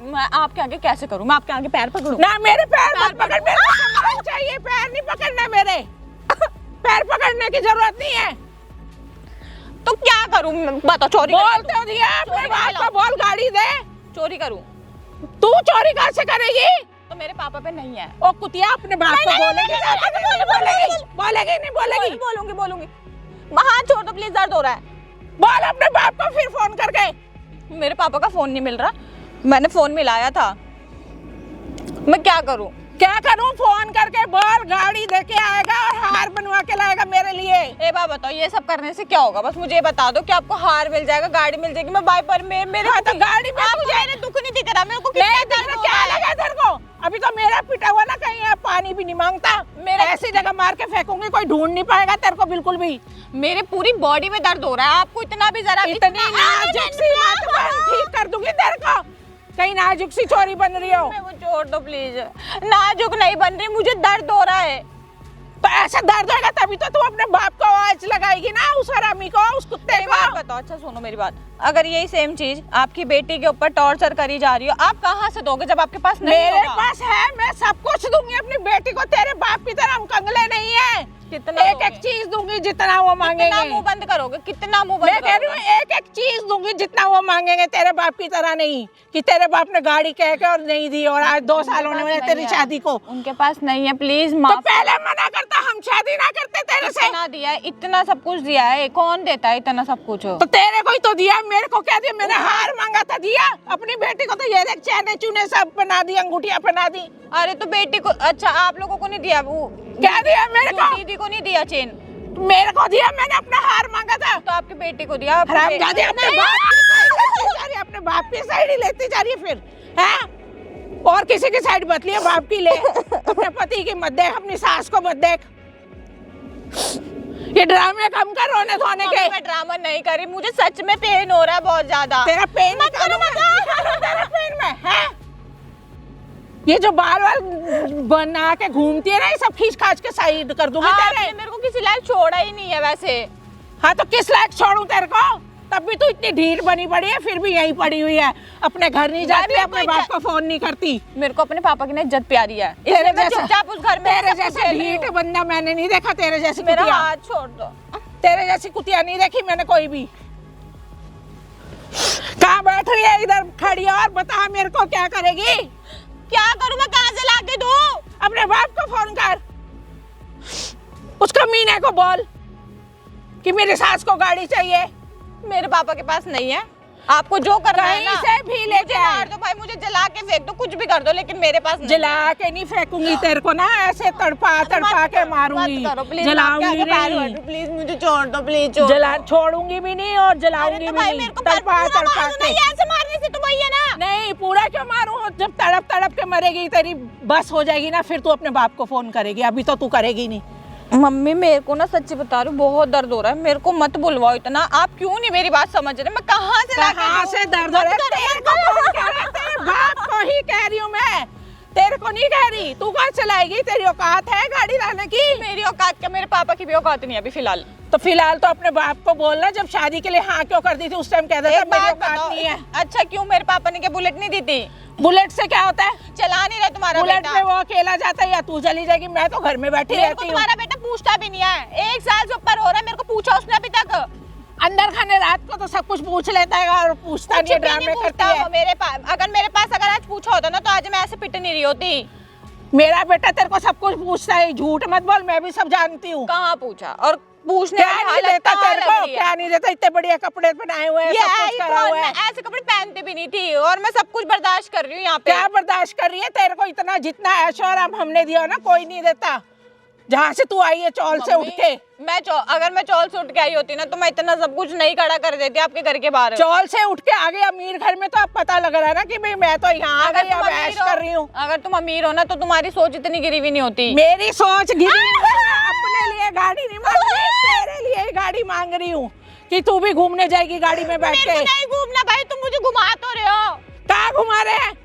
मैं आपके आगे कैसे करूं? मैं आपके आगे पैर पकड़ूं? ना मेरे पैर मत पकड़, मेरे को सामान चाहिए। पैर नहीं पकड़ना मेरे। पैर पकड़ने की जरूरत नहीं है। तो क्या करूं? बताओ, चोरी बोल तो दिया अपने बाप को, बोल गाड़ी दे। चोरी करूं? तू चोरी कहाँ से करेगी? तो मेरे पापा पे नहीं है। ओ कुतिया अपने बाप को बोलेगी? बोलेगी नहीं बोलेगी? बोलूंगी। हाथ छोड़ दो प्लीज, दर्द हो रहा है। बोल अपने बाप को फिर फोन करके। मेरे पापा का फोन नहीं मिल रहा, मैंने फोन मिलाया था, मैं क्या करूं? क्या करूं? फोन करके बोल गाड़ी देके आएगा और हार बनवा के लाएगा मेरे लिए। ए बाबा बताओ ये सब करने से क्या होगा? बस मुझे ये बता दो कि आपको हार मिल जाएगा, गाड़ी मिल जाएगी, मैं बाय पर मेरे हाँ, तो गाड़ी में आपको मेरे दुख नहीं दिख रहा, मेरे को नहीं कितना दिख दर्द रहा, हो क्या रहा है। लगा तेरे को? अभी तो मेरा पिटा हुआ ना कहीं है, पानी भी नहीं मांगता। मेरा ऐसी जगह मार के फेंकूंगी, कोई ढूंढ नहीं पाएगा तेरे को बिल्कुल भी। मेरे पूरी बॉडी में दर्द हो रहा है, आपको इतना भी जरा इतनी नाजुक सी मत बन, ठीक कर दूंगी तेरे को। कहीं नाजुक सी छोरी बन रही हो। वो छोड़ दो प्लीज, नाजुक नहीं बन रही, मुझे दर्द हो रहा है। तो ऐसा दर्द होगा तभी तो तू अपने बाप को आवाज लगाएगी ना, उस हरामी को, उस कुत्ते मेरी बात को। बताओ, अच्छा सुनो मेरी बात, अगर यही सेम चीज आपकी बेटी के ऊपर टॉर्चर करी जा रही हो, आप कहाँ से दोगे जब आपके पास नहीं मेरे होगा? पास है, मैं सब कुछ दूंगी अपनी बेटी को। तेरे बाप की तरह हम कंगले नहीं है। कितना एक दोगे? एक चीज दूंगी जितना वो कितना मांगेंगे। मुंह बंद करोगे? कितना मुंह बंद मैं कह रही करोगे? हूँ एक एक चीज दूंगी जितना वो मांगेंगे, तेरे बाप की तरह नहीं कि तेरे बाप ने गाड़ी कह के और नहीं दी और आज 2 साल होने वाले तेरी शादी को। उनके पास नहीं है, प्लीज तो माफ। पहले मना करता, हम शादी ना करते तेरे से। इतना दिया है, इतना सब कुछ दिया है, कौन देता है इतना सब कुछ? तो तेरे को ही तो दिया, मेरे को क्या दिया? मैंने हार मांगा था, दिया। अपनी बेटी को तो ये देख चैने चूने सब बना दी, अंगूठियां पहना दी। अरे तो बेटी को, अच्छा आप लोगों को नहीं दिया? वो क्या दिया मेरे को? दीदी को नहीं दिया चेन? मेरे को दिया, मैंने अपना हार मांगा था। तो आपकी बेटी को दिया? हरामजादी अपने बाप की साइड लेती जा रही है, अपने बाप की साइड ही लेती जा रही है फिर, हैं? और किसी की साइड मत लिया, बाप की ले। अपने पति की मत देख, अपनी सास को मत देख। ये ड्रामे कम कर, रोने धोने के। मैं ड्रामा नहीं करी, मुझे सच में पेन हो रहा है बहुत ज्यादा। तेरा पेन तेरा पेन में है। ये जो बाल वाल बना के घूमती है ना, ये सब खींच खाच के साइड कर दूंगी तेरे। आपने मेरे को किसी लायक छोड़ा ही नहीं है वैसे। हाँ तो किस लायक छोड़ूं तेरे को? तब भी तू इतनी ढीठ बनी पड़ी है, फिर भी यहीं पड़ी हुई है, अपने घर नहीं जाती, अपने बाप को फोन नहीं करती। मेरे को अपने पापा की ना इज्जत प्यारी है, तेरे इसलिए मैं जैसा चुपचाप उस घर में तेरे सब कुछ जैसा झेल रही ढीठ हूँ। बंदा मैंने नहीं देखा, तेरे जैसी मेरा कुतिया। हाथ छोड़ दो। तेरे जैसी कुतिया नहीं देखी मैंने कोई भी। कहाँ बैठ रही है इधर खड़ी, और बता मेरे को क्या करेगी? क्या करूं मैं, कहाँ से लाके दूं? अपने बाप को फोन कर, उसको मीना को बोल कि मेरी सास को गाड़ी चाहिए। मेरे पापा के पास नहीं है, आपको जो करना है कहीं ना से भी लेके मुझे मार दो भाई, मुझे जला के फेंक दो, कुछ भी कर दो, लेकिन मेरे पास नहीं। जला के नहीं फेंकूंगी तेरे को ना, ऐसे तड़पा तड़पा के मारूंगी, जलाऊंगी नहीं। प्लीज मुझे छोड़ दो, प्लीज छोड़ जला छोड़ूंगी भी नहीं और जलाऊंगी तो भी भाई नहीं, मेरे को तड़पा तड़पा के। ऐसे मारने से तो वही है ना। नहीं पूरा क्यों मारूं? जब तड़प तड़प के मरेगी, तेरी बस हो जाएगी ना, फिर तू अपने बाप को फोन करेगी, अभी तो तू करेगी नहीं। मम्मी मेरे को ना सच्ची बता रही हूँ, बहुत दर्द हो रहा है, मेरे को मत बुलवाओ इतना। आप क्यों नहीं मेरी बात समझ रहे? मैं कहाँ से कहाँ से दर्द हो रहा है? तेरे को कौन कह रहा है? तेरे बाप को ही कह रही हूँ मैं, तेरे को नहीं कह रही। तू कहाँ चलाएगी? तेरी औकात है गाड़ी लाने की? मेरी औकात क्या, मेरे पापा की भी औकात नहीं है अभी फिलहाल। तो फिलहाल तो अपने बाप को बोलना, जब शादी के लिए हाँ क्यों कर दी थी उस टाइम कह देता एक मेरी बात औकात बताओ, नहीं है। अच्छा क्यों मेरे पापा ने क्या बुलेट नहीं दी थी? बुलेट से क्या होता है? चला नहीं रहा तुम्हारा बुलेट बेटा। पे वो अकेला जाता है या तू चली जाएगी? मैं तो घर में बैठी मेरे को रहती हूँ। तुम्हारा बेटा पूछता भी नहीं है, 1 साल से ऊपर हो रहा है, मेरे को पूछा उसने अभी तक? अंदर खाने रात को तो सब कुछ पूछ लेता है और पूछता नहीं, ड्रामे करती है। मेरे पास अगर आज पूछा होता ना तो आज मैं ऐसे पिट नहीं रही होती। मेरा बेटा तेरे को सब कुछ पूछता है, झूठ मत बोल, मैं भी सब जानती हूँ। कहाँ पूछा? और पूछने क्या वाली नहीं हालत देता कहाँ तेरे लग को? रही है? क्या नहीं देता? इतने बढ़िया कपड़े पहनाए हुए हैं, ये सब कुछ करा हुआ है। मैं ऐसे कपड़े पहनते भी नहीं थी और मैं सब कुछ बर्दाश्त कर रही हूँ यहाँ पे। क्या बर्दाश्त कर रही है? तेरे को इतना जितना ऐशो आराम हमने दिया ना, कोई नहीं देता। जहाँ से तू आई है चौल से उठ के, अगर मैं चौल से उठ के आई होती ना तो मैं इतना सब कुछ नहीं खड़ा कर देती आपके घर के बाहर। चौल से उठ के आगे अमीर घर में तो अब पता लग रहा है ना कि भाई मैं तो यहाँ आ गई, अब ऐश कर रही हूँ। अगर तुम अमीर हो ना तो तुम्हारी सोच इतनी गिरी हुई नहीं होती। मेरी सोच गिरी हुई है, मैं अपने लिए गाड़ी नहीं मांग रही, तेरे लिए ही गाड़ी मांग रही हूँ कि तू भी घूमने जाएगी गाड़ी में बैठ के। मेरे को नहीं घूमना भाई, तुम मुझे घुमा तो रहे हो। कहाँ घुमा रहे हैं?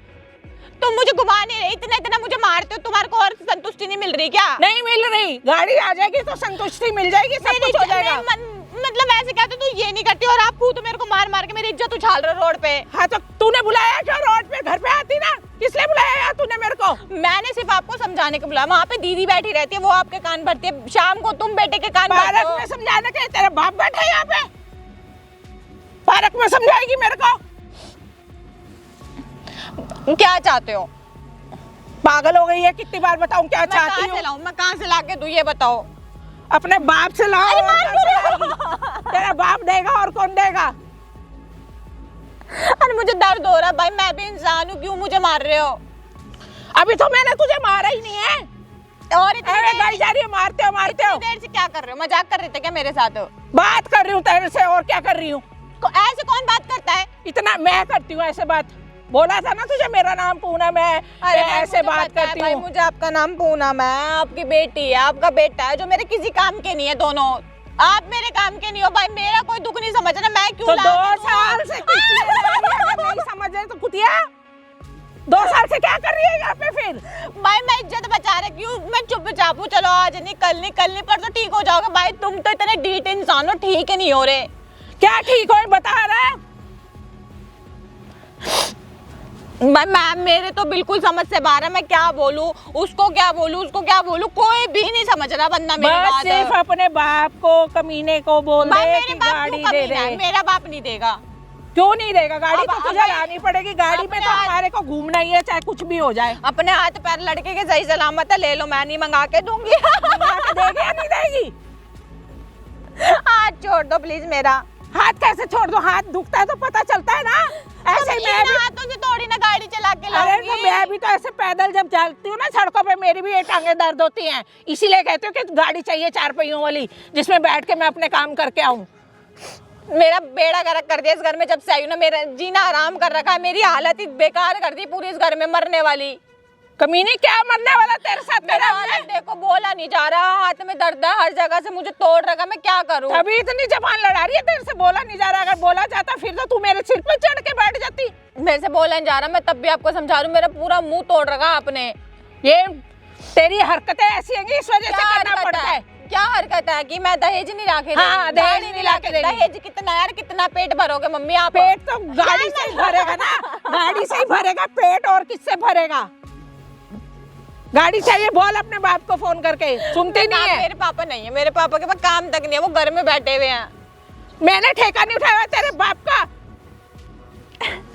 तुम मुझे घुमा नहीं रहे, इतना मुझे मारते हो, तुम्हारे को और संतुष्टि नहीं मिल रही क्या? नहीं मिल रही, गाड़ी आ जाएगी तो संतुष्टि मिल जाएगी, सब कुछ हो जाएगा। मतलब ऐसे कहते तू ये नहीं करती और आप खुद मेरे को मार मार के मेरी इज्जत उछाल रहे हो रोड पे। हाँ तो तूने बुलाया क्यों रोड पे? घर पे आती ना, किसने बुलाया यार तूने मेरे को? मैंने सिर्फ आपको समझाने को बुलाया, वहाँ पे दीदी बैठी रहती है, वो आपके कान भरती है, शाम को तुम बेटे के कान भरते पार्क हो। में समझाने के तेरा बाप बैठा है यहाँ पे, पार्क में समझाएगी मेरे को? क्या चाहते हो? पागल हो गई है? कितनी बार बताऊं क्या चाहती हूँ? मैं कहाँ से लाके दूं ये बताओ। अपने बाप से लाओ। अरे मार क्यों रहे हो? देगी? तेरा बाप देगा और कौन देगा? अरे मुझे दर्द हो रहा है भाई, मैं भी इंसान हूँ, क्यों मुझे मार रहे हो? अभी तो मैंने तुझे मारा ही नहीं है। और इतनी गाड़ी जा रही है, मारते हो देर से क्या कर रहे हो? मजाक कर रहे थे क्या मेरे साथ? बात कर रही हूँ तेरे से, और क्या कर रही हूँ? ऐसे कौन बात करता है? इतना मैं करती हूँ ऐसे बात? बोला था ना तुझे मेरा नाम पूनम है, अरे ऐसे बात करती भाई, हूँ। मुझे आपका नाम पूनम है, आपकी बेटी है, आपका बेटा है, जो मेरे किसी काम के नहीं है दोनों। आप मेरे काम के नहीं हो भाई, मेरा कोई दुख नहीं समझ रहा, मैं क्यों तो ला 2 के दूं? साल से नहीं समझ रहे तो कुतिया 2 साल से क्या कर रही है यहाँ पे फिर? भाई मैं इज्जत बचा रही क्यों? मैं चुपचाप हूँ, चलो आज नहीं कल नहीं, कल नहीं पर तो ठीक हो जाओगे। भाई तुम तो इतने ढीठ इंसान हो, ठीक नहीं हो रहे। क्या ठीक हो बता रहा है? भाई मैं, मेरे तो बिल्कुल समझ से बाहर है, मैं क्या बोलूं, उसको क्या बोलूं, उसको क्या बोलूं, कोई भी नहीं समझ रहा बंदा मेरी बस बात। सिर्फ अपने बाप को कमीने को बोल भाई दे मेरे कि बाप गाड़ी क्यों दे कमीना है? दे। मेरा बाप नहीं देगा। क्यों नहीं देगा? गाड़ी अब- तो तुझे अब- लानी पड़ेगी, गाड़ी में तो हमारे को घूमना ही है, चाहे कुछ भी हो जाए। अपने हाथ पैर लड़के के सही सलामत है, ले लो, मैं नहीं मंगा के दूंगी। मंगा के देगी या नहीं देगी? हाथ छोड़ दो प्लीज मेरा। हाथ कैसे छोड़ दो? हाथ दुखता है तो पता चलता है ना। ऐसे ही मैं भी, हाथों से थोड़ी ना गाड़ी चला के अरे तो लाऊंगी। मैं भी तो ऐसे पैदल जब चलती हूँ ना सड़कों पे, मेरी भी ये टांगे दर्द होती हैं। इसीलिए कहती हूँ कि गाड़ी चाहिए 4 पहियों वाली, जिसमें बैठ के मैं अपने काम करके आऊँ। मेरा बेड़ा गर्क कर दिया इस घर में, जब से आई हूं ना मेरा जीना आराम कर रखा है, मेरी हालत ही बेकार कर दी पूरी इस घर में, मरने वाली। कमीनी क्या मरने वाला तेरे साथ? मेरा हालत देखो, बोला नहीं जा रहा, हाथ में दर्द है, हर जगह से मुझे तोड़ रखा, मैं क्या करूं? अभी इतनी जबान लड़ा रही है तेरे से, बोला नहीं जा रहा। अगर बोला जाता फिर तो तू मेरे सिर पे चढ़ के बैठ जाती। मेरे से बोला नहीं जा रहा, मैं तब भी आपको समझा रही हूं, मेरा पूरा मुंह तोड़ रखा आपने। ये तेरी हरकतें ऐसी हैं कि इस वजह से क्या करना हरकत पड़ता है। क्या हरकत है कि मैं दहेज नहीं ला के हाँ, दहेज नहीं ला के देगी। दहेज कितना यार, कितना पेट भरोगे मम्मी आप? पेट तो गाड़ी से ही भरेगा ना, गाड़ी से ही भरेगा पेट, और किससे भरेगा? गाड़ी चाहिए बोल अपने बाप को फोन करके, सुनते नहीं है। मेरे पापा नहीं है, मेरे पापा के पास काम तक नहीं है, वो घर में बैठे हुए हैं। मैंने ठेका नहीं उठाया तेरे बाप का।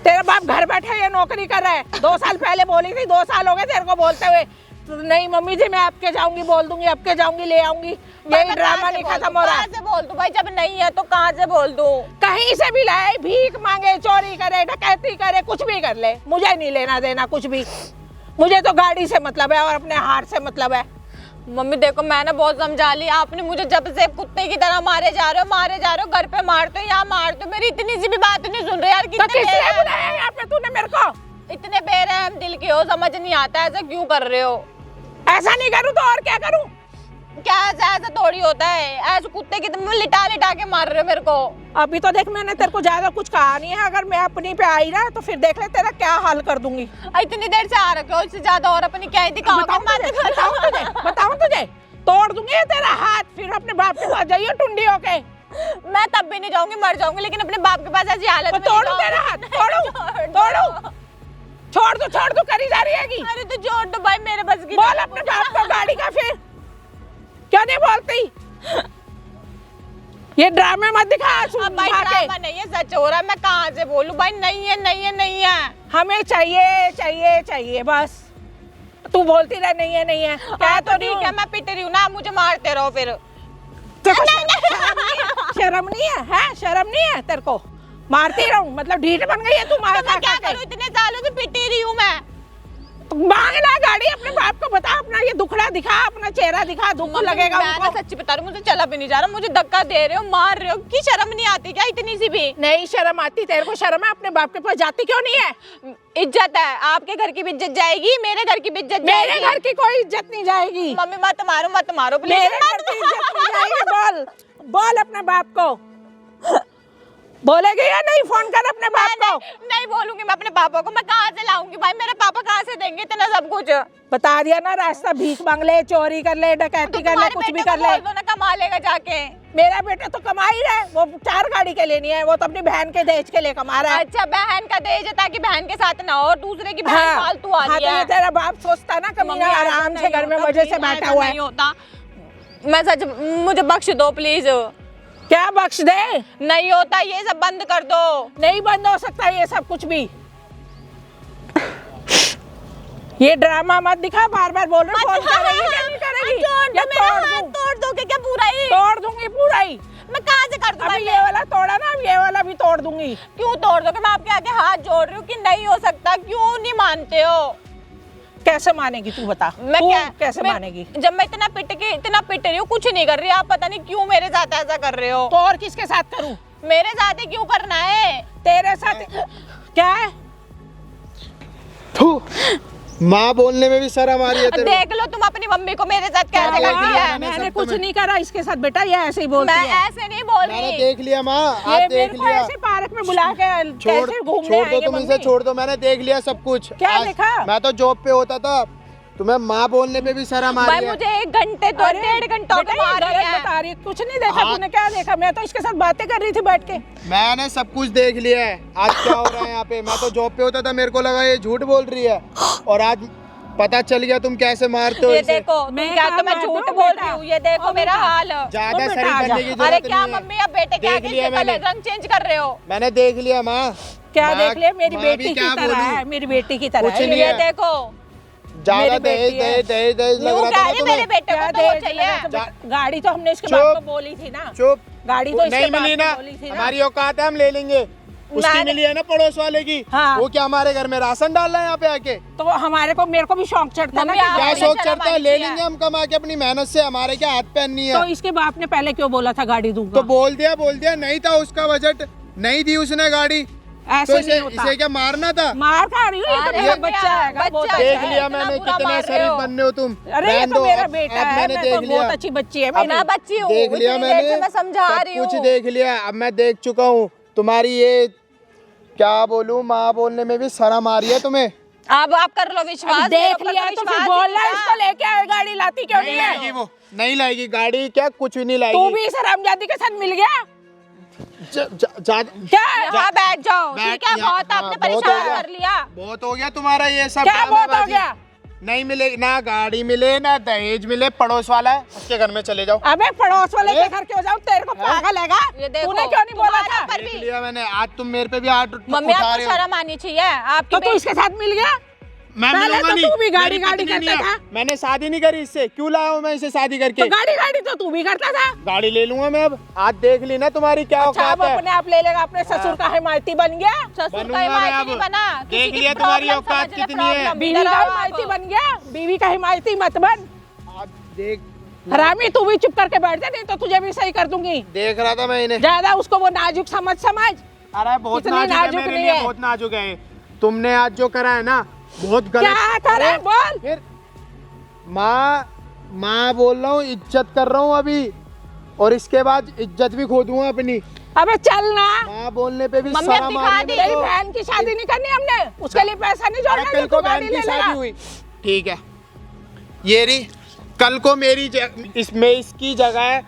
तेरा बाप घर बैठे या नौकरी कर रहा है। 2 साल पहले बोली थी, 2 साल हो गए तेरे को बोलते हुए। तो नहीं मम्मी जी मैं आपके जाऊंगी, बोल दूंगी, आपके जाऊंगी, ले आऊंगी। यही ड्रामा नहीं खत्म हो रहा है। कहाँ से बोल दूं भाई, जब नहीं है तो कहाँ से बोल दूं? कहीं से भी लाए, भीख मांगे, चोरी करे, डकैती करे, कुछ भी कर ले, मुझे नहीं लेना देना कुछ भी। मुझे तो गाड़ी से मतलब है और अपने हाथ से मतलब है। मम्मी देखो, मैं ना बहुत समझा ली, आपने मुझे जब से कुत्ते की तरह मारे जा रहे हो, घर पे मारते हो, यहाँ मारते हो, मेरी इतनी सी भी बात नहीं सुन रहे यार। तो कितने किसने बेरहम- बुलाया यहाँ पे तूने मेरे को? इतने बेरहम दिल के हो, समझ नहीं आता ऐसा क्यों कर रहे हो? ऐसा नहीं करूँ तो और क्या करूँ? क्या ऐसा थोड़ी होता है, ऐसे कुत्ते की तरह लिटा लिटा के मार रहे हो मेरे को। अभी तो देख मैंने तेरे को ज्यादा कुछ कहा नहीं है, अगर मैं अपनी पे आई ना तो फिर देख ले तेरा क्या हाल कर दूंगी। इतनी देर से आ रखे हो, इससे ज्यादा और अपनी क्या ही दिखाओगे? बताऊं तुझे तोड़ दूंगी तेरा हाथ, फिर अपने बाप के पास जाइए टुंडी होके। मैं तब भी नहीं जाऊंगी, मर जाऊंगी, लेकिन अपने बाप के पास ऐसी हालत तो में नहीं तोड़ू तेरा हाथ, जाऊंगी। तोड़ू छोड़ दो करी जा रही है। अरे तो जोड़ दो भाई, मेरे बस की बोल अपने बाप को गाड़ी का, फिर क्यों नहीं बोलती? ये ड्रामे मत दिखा। अब भाई ड्रामा नहीं है, सच हो रहा है, मैं कहाँ से बोलूं भाई? नहीं है, नहीं है, नहीं है। हमें चाहिए चाहिए चाहिए बस। तू बोलती रह नहीं है, नहीं है क्या? तो ठीक है, मैं पिट रही हूँ ना, मुझे मारते रहो फिर। शर्म नहीं है, है शर्म नहीं है तेरे को? मारती रहूं मतलब ढीठ बन गई है तू? मार तो मैं क्या करूँ, इतने सालों से पिट ही रही हूँ मैं। मांगना गाड़ी, अपने बाप को बता, अपना ये दुखड़ा दिखा, अपना चेहरा दिखा, दुख लगेगा मैं ना उनको। सच्ची बता रही हूँ, मुझे चला भी नहीं जा रहा, मुझे धक्का दे रहे हो, मार रहे हो, की शर्म नहीं आती क्या इतनी सी भी? नहीं शर्म आती तेरे को? शर्म है? अपने बाप के पास जाती क्यों नहीं है? इज्जत है, आपके घर की भी इज्जत जाएगी, मेरे घर की भी इज्जत मेरे जाएगी। घर की कोई इज्जत नहीं जाएगी। मम्मी मत मारो प्लीज। मेरे घर की इज्जत नहीं जाएगी। बोल बोल अपने बाप को, बोलेगी या नहीं? फोन कर अपने बाप को। नहीं बोलूंगी मैं अपने पापा को, मैं कहाँ से लाऊंगी भाई? मेरे पापा कहाँ से देंगे इतना सब कुछ? बता दिया ना, रास्ता भीख मांग ले, चोरी कर ले, डकैती कर ले, कुछ भी कर ले। बोल दो ना, कमा लेगा जाके। मेरा बेटा तो कमा ही रहा है, वो 4 गाड़ी के लेनी है, वो तो अपनी बहन के दहेज के लिए कमा रहा है। अच्छा, बहन का दहेज है ताकि बहन के साथ ना हो, और दूसरे की बहन फालतू हाँ, वाली तो ये है। तेरा बाप सोचता ना कमीना आराम से घर में मजे से बैठा हुआ है। नहीं होता, मैं सच, मुझे बख्श दो प्लीज। क्या बख्श दे? नहीं होता, ये सब बंद कर दो। नहीं बंद हो सकता ये सब कुछ भी। ये ड्रामा मत दिखा, बार बार बोल रहे फोन कर रही है क्या नहीं करेगी? तोड़ दो या मेरा तोड़ हाथ, दूं? तोड़ दोगे क्या पूरा ही? तोड़ दूंगी पूरा ही। मैं कहाँ से कर दूं? अभी ये वाला तोड़ा ना, अब ये वाला भी तोड़ दूंगी। क्यों तोड़ दोगे? मैं आपके आगे हाथ जोड़ रही हूँ कि नहीं हो सकता, क्यों नहीं मानते हो? कैसे मानेगी तू बता? मैं तू क्या कैसे मैं, मानेगी? जब मैं इतना पिट रही हूँ, कुछ नहीं कर रही, आप पता नहीं क्यों मेरे साथ ऐसा कर रहे हो। तो और किसके साथ करूं? मेरे साथ ही क्यों करना है? तेरे साथ क्या है? थू, माँ बोलने में भी शर्म आ रही है तेरे को। देख लो तुम अपनी मम्मी को मेरे साथ कैसे क्या करती किया? है। मैंने कुछ नहीं करा इसके साथ बेटा, ये ऐसे ही बोलती मैं है। ऐसे नहीं बोल मैंने रही। देख लिया माँ, ये आज देख मेरे को लिया। ऐसे पार्क में बुला के छोड़ कैसे घूमने छोड़ दो, आएंगे तुम इसे मम्मी? छोड़ दो, मैंने देख लिया सब कुछ। क्या आज देखा? मैं तो जॉब पे होता था, तुम्हें माँ बोलने पे भी शर्म आ भाई रही है। मुझे 1 घंटे तो अरे, 1.5 घंटा बेटा, तो मार ये रही गलत है। बता रही है। कुछ नहीं देखा हाँ। तूने? क्या देखा? मैं तो इसके साथ बातें कर रही थी बैठ के। मैंने सब कुछ देख लिया है, आज क्या हो रहा है यहाँ पे। मैं तो जॉब पे होता था, मेरे को लगा ये झूठ बोल रही है, और आज पता चल गया तुम कैसे मारते हो ये इसे। देखो मैं क्या कहाँ तो मैं मारती झूठ हूँ बोल बेटा? रही हूँ। ये देखो ओ मेरा बेटा। हाल। ज्यादा बेटा, शरीफ आजा। बनने की अरे जरूरत क्या नहीं है। मम्मी अब बेटे के देख आगे लिया मैंने। रंग चेंज कर रहे हो? मैंने देख लिया माँ। क्या माँ- देख लिया? मेरी माँ भी बेटी की क्या तरह बोलूं? है, मेरी बेटी की तरह कुछ है। नहीं ये है। देखो ज्यादा मेरी दहेज बेटी है। दहेज दहेज दहेज लग यूं रहा कह था ना रही मेरे तुम्हें। बेटे क्या को तो वो देख चाहिए। लिया? गाड़ी तो हमने इसके बाप को बोली थी ना। चुप। गाड़ी तो इसके नहीं बाप मिली को ना, बोली थी ना। हमारी औकात है, हम ले लेंगे। उसकी मैंने- मिली है ना पड़ोस वाले की। हाँ। वो क्या हमारे घर में राशन डाल रहा है यहाँ पे आके? तो हमारे को मेरे को भी शौक चढ़ता है ना मम्मी, कि आप- क्या गाड़ी- शौक शौक शर्म चढ़ता है, आनी ले चाहिए। लेंगे हम कमा के अपनी मेहनत से, हमारे क्या हाथ पैर नहीं तो है। इसके बाप ने पहले क्यों बोला था गाड़ी दूंगा? तो बोल दिया, नहीं था उसका बजट, नहीं दी उसने गाड़ी, ऐसे तो इसे नहीं होता। इसे क्या मारना था? मार खा रही हूँ, ये तो अरे मेरा भैया, बच्चा है, बहुत बच्चा अच्छा देख है। लिया इतना मैंने बुरा कितना मार रहे शरीफ हो। बनने हो तुम। अरे ये रहने तो दो, मेरा अब बेटा है, मैंने मैं देख तो लिया। बहुत अच्छी बच्ची है अब मेरी। मैं बच्ची हूँ, देख लिया इतनी देर से मैंने, मैं समझा सब रही कुछ हूँ। देख लिया। अब मैं देख चुका हूँ तुम्हारी ये, क्या बोलूं, माँ बोलने में भी शर्म आ रही है तुम्हें। अब आप कर लो विश्वास। अब देख मेरे ऊपर लिया तो तो फिर विश्वास बोल ही रहा है, नहीं इसको था। लेके आए, गाड़ी लाती क्यों नहीं लाएगी है? वो, नहीं लाएगी गाड़ी, क्या कुछ भी नहीं तू लाएगी। भी इस हरामजादी के साथ मिल गया क्या क्या? बैठ जाओ, बैठ ठीक है, यहाँ, बहुत हाँ, आपने बहुत परेशान हो गया। कर लिया। बहुत हो गया तुम्हारा ये सब क्या बहुत हो ड्रामेबाजी। गया? नहीं मिले ना गाड़ी मिले ना दहेज मिले, पड़ोस वाला है उसके घर में चले जाओ। अबे पड़ोस वाले के अरे? घर क्यों जाऊँ? तेरे को पागल है ये देखो, तूने क्यों नहीं बोला तुम्हारे था? ऊपर देख भी। लिया मैंने, आज तुम मेरे पे भी हाथ मम्मी उठा आपको रहे हो। शर्म आनी चाहिए आपकी तो तू इसके साथ मिल गया? मैं पहले मिलूंगा तो नहीं, तू भी गाड़ी मेरी गाड़ी पत्नी नहीं करता है। था। मैंने शादी नहीं करी इससे, क्यों लाया हूँ मैं इसे शादी करके? तो गाड़ी गाड़ी तो तू भी करता था। गाड़ी ले लूंगा मैं अब, आज देख ली ना तुम्हारी क्या अच्छा अब औकात है। अपने आप ले लेगा, अपने ससुर का हिमायती बन गया, ससुर का बनूंगा मैं हिमायती अब। नहीं बना। किसी देख की लिया तुम्हारी problem औकात समझ ले, कितनी है। problem। बीवी इधर का आओ हिमायती आप। बन गया, बीवी का हिमायती मत बन। आज देख हरामी तू भी चुप करके बैठ जा, नहीं तो तुझे भी सही कर दूंगी। देख रहा था मैं इन्हें। ज्यादा उसको वो नाजुक समझ। अरे बहुत इतनी नाजुक है, नाजुक मेरे नहीं लिए है। बहुत नाजुक है। तुमने आज जो करा है ना, बहुत गलत। क्या करे अरे, बोल? फिर माँ बोल रहा हूँ, इज्जत कर रहा हूँ अभी, और इसके बाद इज्जत भी खो दूंगा अपनी। अबे चल ना। माँ बोलने पे भी मम्मी, अब शर्म दिखा आ रही दी। है तेरी मेरे को। बहन की शादी नहीं करनी हमने, उसके लिए पैसा नहीं जोड़ना अरे, कल जो को तू बहन गाड़ी की ले शादी लेगा। हुई, ठीक है, ये रही, कल को मेरी इसमें इसकी जगह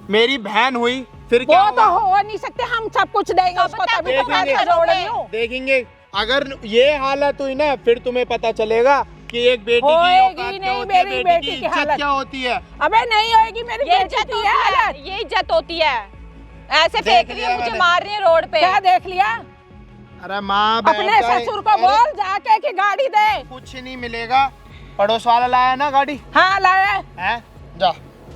मेरी बहन हुई, फिर क्या वो तो होगा? हो नहीं सकते, हम सब कुछ देंगे तो उसको, बता, तभी तो देखेंगे। पैसा जोड़ रही हूँ। देखेंगे। अगर ये हालत हुई ना, फिर तुम्हें पता चलेगा कि एक बेटी की होएगी औकात क्या नहीं होती है, मेरी बेटी बेटी की की इज्जत हालत। क्या होती है। अबे नहीं होएगी मेरी ये बेटी इज्जत की होती है। है, ये इज्जत होती है। ऐसे देख फेंक रही लिया है, मुझे मैंने। मार रही है रोड पे। क्या देख लिया? अरे माँ अपने ससुर को बोल जाके कि गाड़ी दे। कुछ नहीं मिलेगा, पड़ोस वाला लाया ना गाड़ी हाँ लाया। है, जा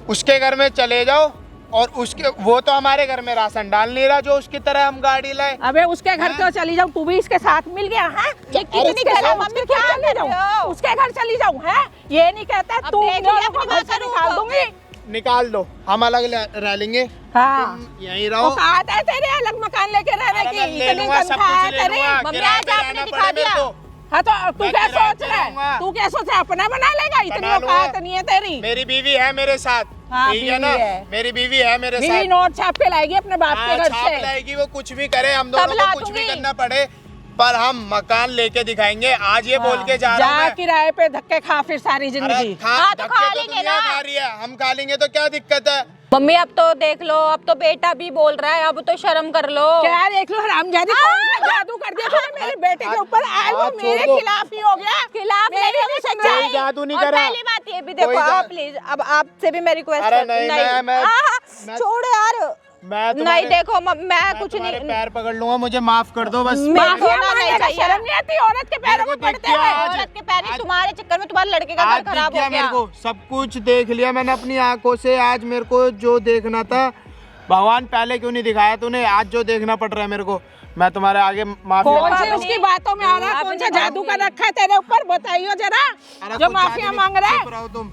उसके घर में चले जाओ, और उसके वो तो हमारे घर में राशन डाल नहीं रहा जो उसकी तरह हम गाड़ी लाए। अबे उसके घर क्यों चली जाऊँ? तू भी इसके साथ मिल गया है? ये कितनी गलत मम्मी क्या चली कर जाऊँ? रहे हो? उसके घर चली जाऊँ है? ये नहीं कहता अब तू देख लिया दोनों को अपनी घर से माँ का निकाल रूप। दूंगी। निकाल दो, हम अलग रह लेंगे, हाँ तुम यहीं रहो। औकात है तेरे अलग मकान लेके रहने अरे की? मैं ले इतनी लूंगा, सब तनख्वाह है कुछ ले तेरी? लूंगा, मम्मी, किराए आज पे आपने रहना दिखा पड़े मेरे दिया। को। हाँ तो तू मैं क्या किराए सोच पे रहा है? रहूंगा। तू क्या सोच रहा है? अपना बना लेगा? इतनी बना लूंगा। औकात नहीं है तेरी। मेरी बीवी है मेरे साथ, हाँ, ठीक है बीवी ना, है। मेरी बीवी है मेरे बीवी साथ। नोट छाप के लाएगी अपने बाप के हाँ, घर छाप से। लाएगी, वो कुछ भी करे, हम तब दोनों ला को कुछ भी दूंगी। करना पड़े, पर हम मकान लेके दिखाएंगे। आज ये बोल के जा रहा हूं जा मैं। किराए पे धक्के खा फिर सारी अरे जिंदगी। हाँ, तो धक्के खा तो लेंगे दुनिया ना। खा रही है, हम खा लेंगे तो क्या दिक्कत है। मम्मी अब तो देख लो, अब तो बेटा भी बोल रहा है, अब तो शर्म कर लो। क्या देख लो हरामजादी, कौन सा जादू कर दिया तूने मेरे बेटे के ऊपर? आज वो हाँ, छोड़ मेरे दो। खिलाफ ही हो गया। खिलाफ मेरी नहीं, नहीं वो सुन रहा। कोई जादू नहीं और करा। पहली बात ये भी देखो, कोई आप प्लीज, अब आपसे भी मैं रिक्वेस्ट अरे करती नहीं, हूँ। मैं- छोड़ो यार। मैं नहीं तुम्हारे- देखो मैं मैं कुछ तुम्हारे नहीं। पैर पकड़ लूंगा, मुझे माफ कर दो बस। मैं- माफिया होना नहीं मांगने का चाहिए। शर्म नहीं आती औरत के पैरों मेरे में को पड़ते दिख गया हैं। आज। औरत के पैर नहीं, तुम्हारे चक्कर में तुम्हारे लड़के का आज घर दिख खराब गया हो मेरे गया। को, सब कुछ देख लिया मैंने अपनी आंखों से। आज मेरे को जो देखना था भगवान पहले क्यों नहीं दिखाया तूने? आज जो देखना पड़ रहा है मेरे को, मैं तुम्हारे आगे माफी कौन मांगता सी हूं। उसकी बातों में आ रहा है? कौन सा जादू का रखा है तेरे ऊपर? बताइयो जरा, अरे जो कुछ माफिया जादू मांग नहीं, रहा है। चुप रहो तुम,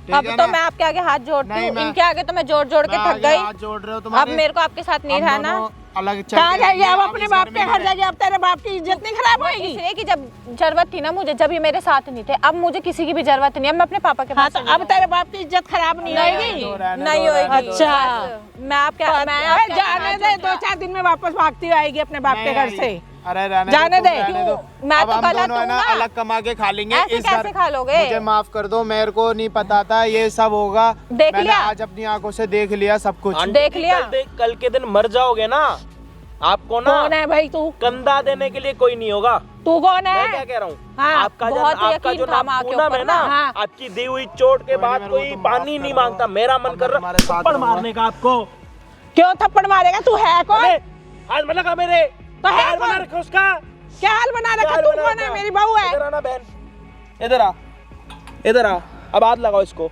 ठीक अब है तो ना? मैं आपके आगे हाथ जोड़ती नहीं, हूँ, मैं- इनके आगे तो मैं जोड़ जोड़ के मैं थक आगे गई। हाथ जोड़ रहे हो अब तुम्हारे। मेरे को आपके साथ नहीं हम रहना। दोनों अलग चल कहाँ के जाएगी रहेंगे, अब? अपने इस बाप घर के में घर नहीं जाएगी। अब तेरे बाप की इज्जत नहीं खराब होगी? इसलिए कि जब जरूरत थी ना मुझे, जब ये मेरे साथ नहीं थे, अब मुझे किसी की भी जरूरत नहीं है। मैं अपने पापा के हाँ, पास तो अब तेरे बाप की इज्जत खराब नहीं होगी? नहीं होगी। अच्छा। मैं आपके अरे जाने दे, 2-4 दिन में वापस भागती हुई आएगी अपने बाप के घर से। अरे रहने जाने दो, दे। तुम रहने दो। मैं अब तो हम गलत दोनों है हूँ ना ना। अलग कमा के खा लेंगे। ऐसे इस कैसे घर खा लोगे? मुझे माफ कर दो, मेरे को नहीं पता था ये सब होगा। देख मैंने लिया? आज अपनी आंखों से देख लिया सब कुछ। आंटी देख जी, लिया? कल के दिन मर जाओगे ना, आपको ना कौन है भाई तू? कंधा देने के लिए कोई नहीं होगा। तू कौन मैं क्या है? कह रहा हूँ, हाँ, आपका बहुत आपका यकीन जो था नाम माँ के पूनम ऊपर है ना, हाँ। आपकी दी हुई चोट के बाद मेरे को कोई तुम माफ पानी कर नहीं दो। मांगता। मेरा मन अब कर मैं रहा तुम्हारे साथ थप्पड़ रहूंगा। मारने का आपको। क्यों थप्पड़ मारेगा? तू है कौन? अरे, हाथ मत लगा मेरे। तो है हाल बना कौन? रखा उसका। क्या हाल बना रखा? हाल तू बना कौन है? रखा। मेरी बहू है। इधर आना बहन, इधर आ, इधर आ। अब हाथ लगाओ इसको।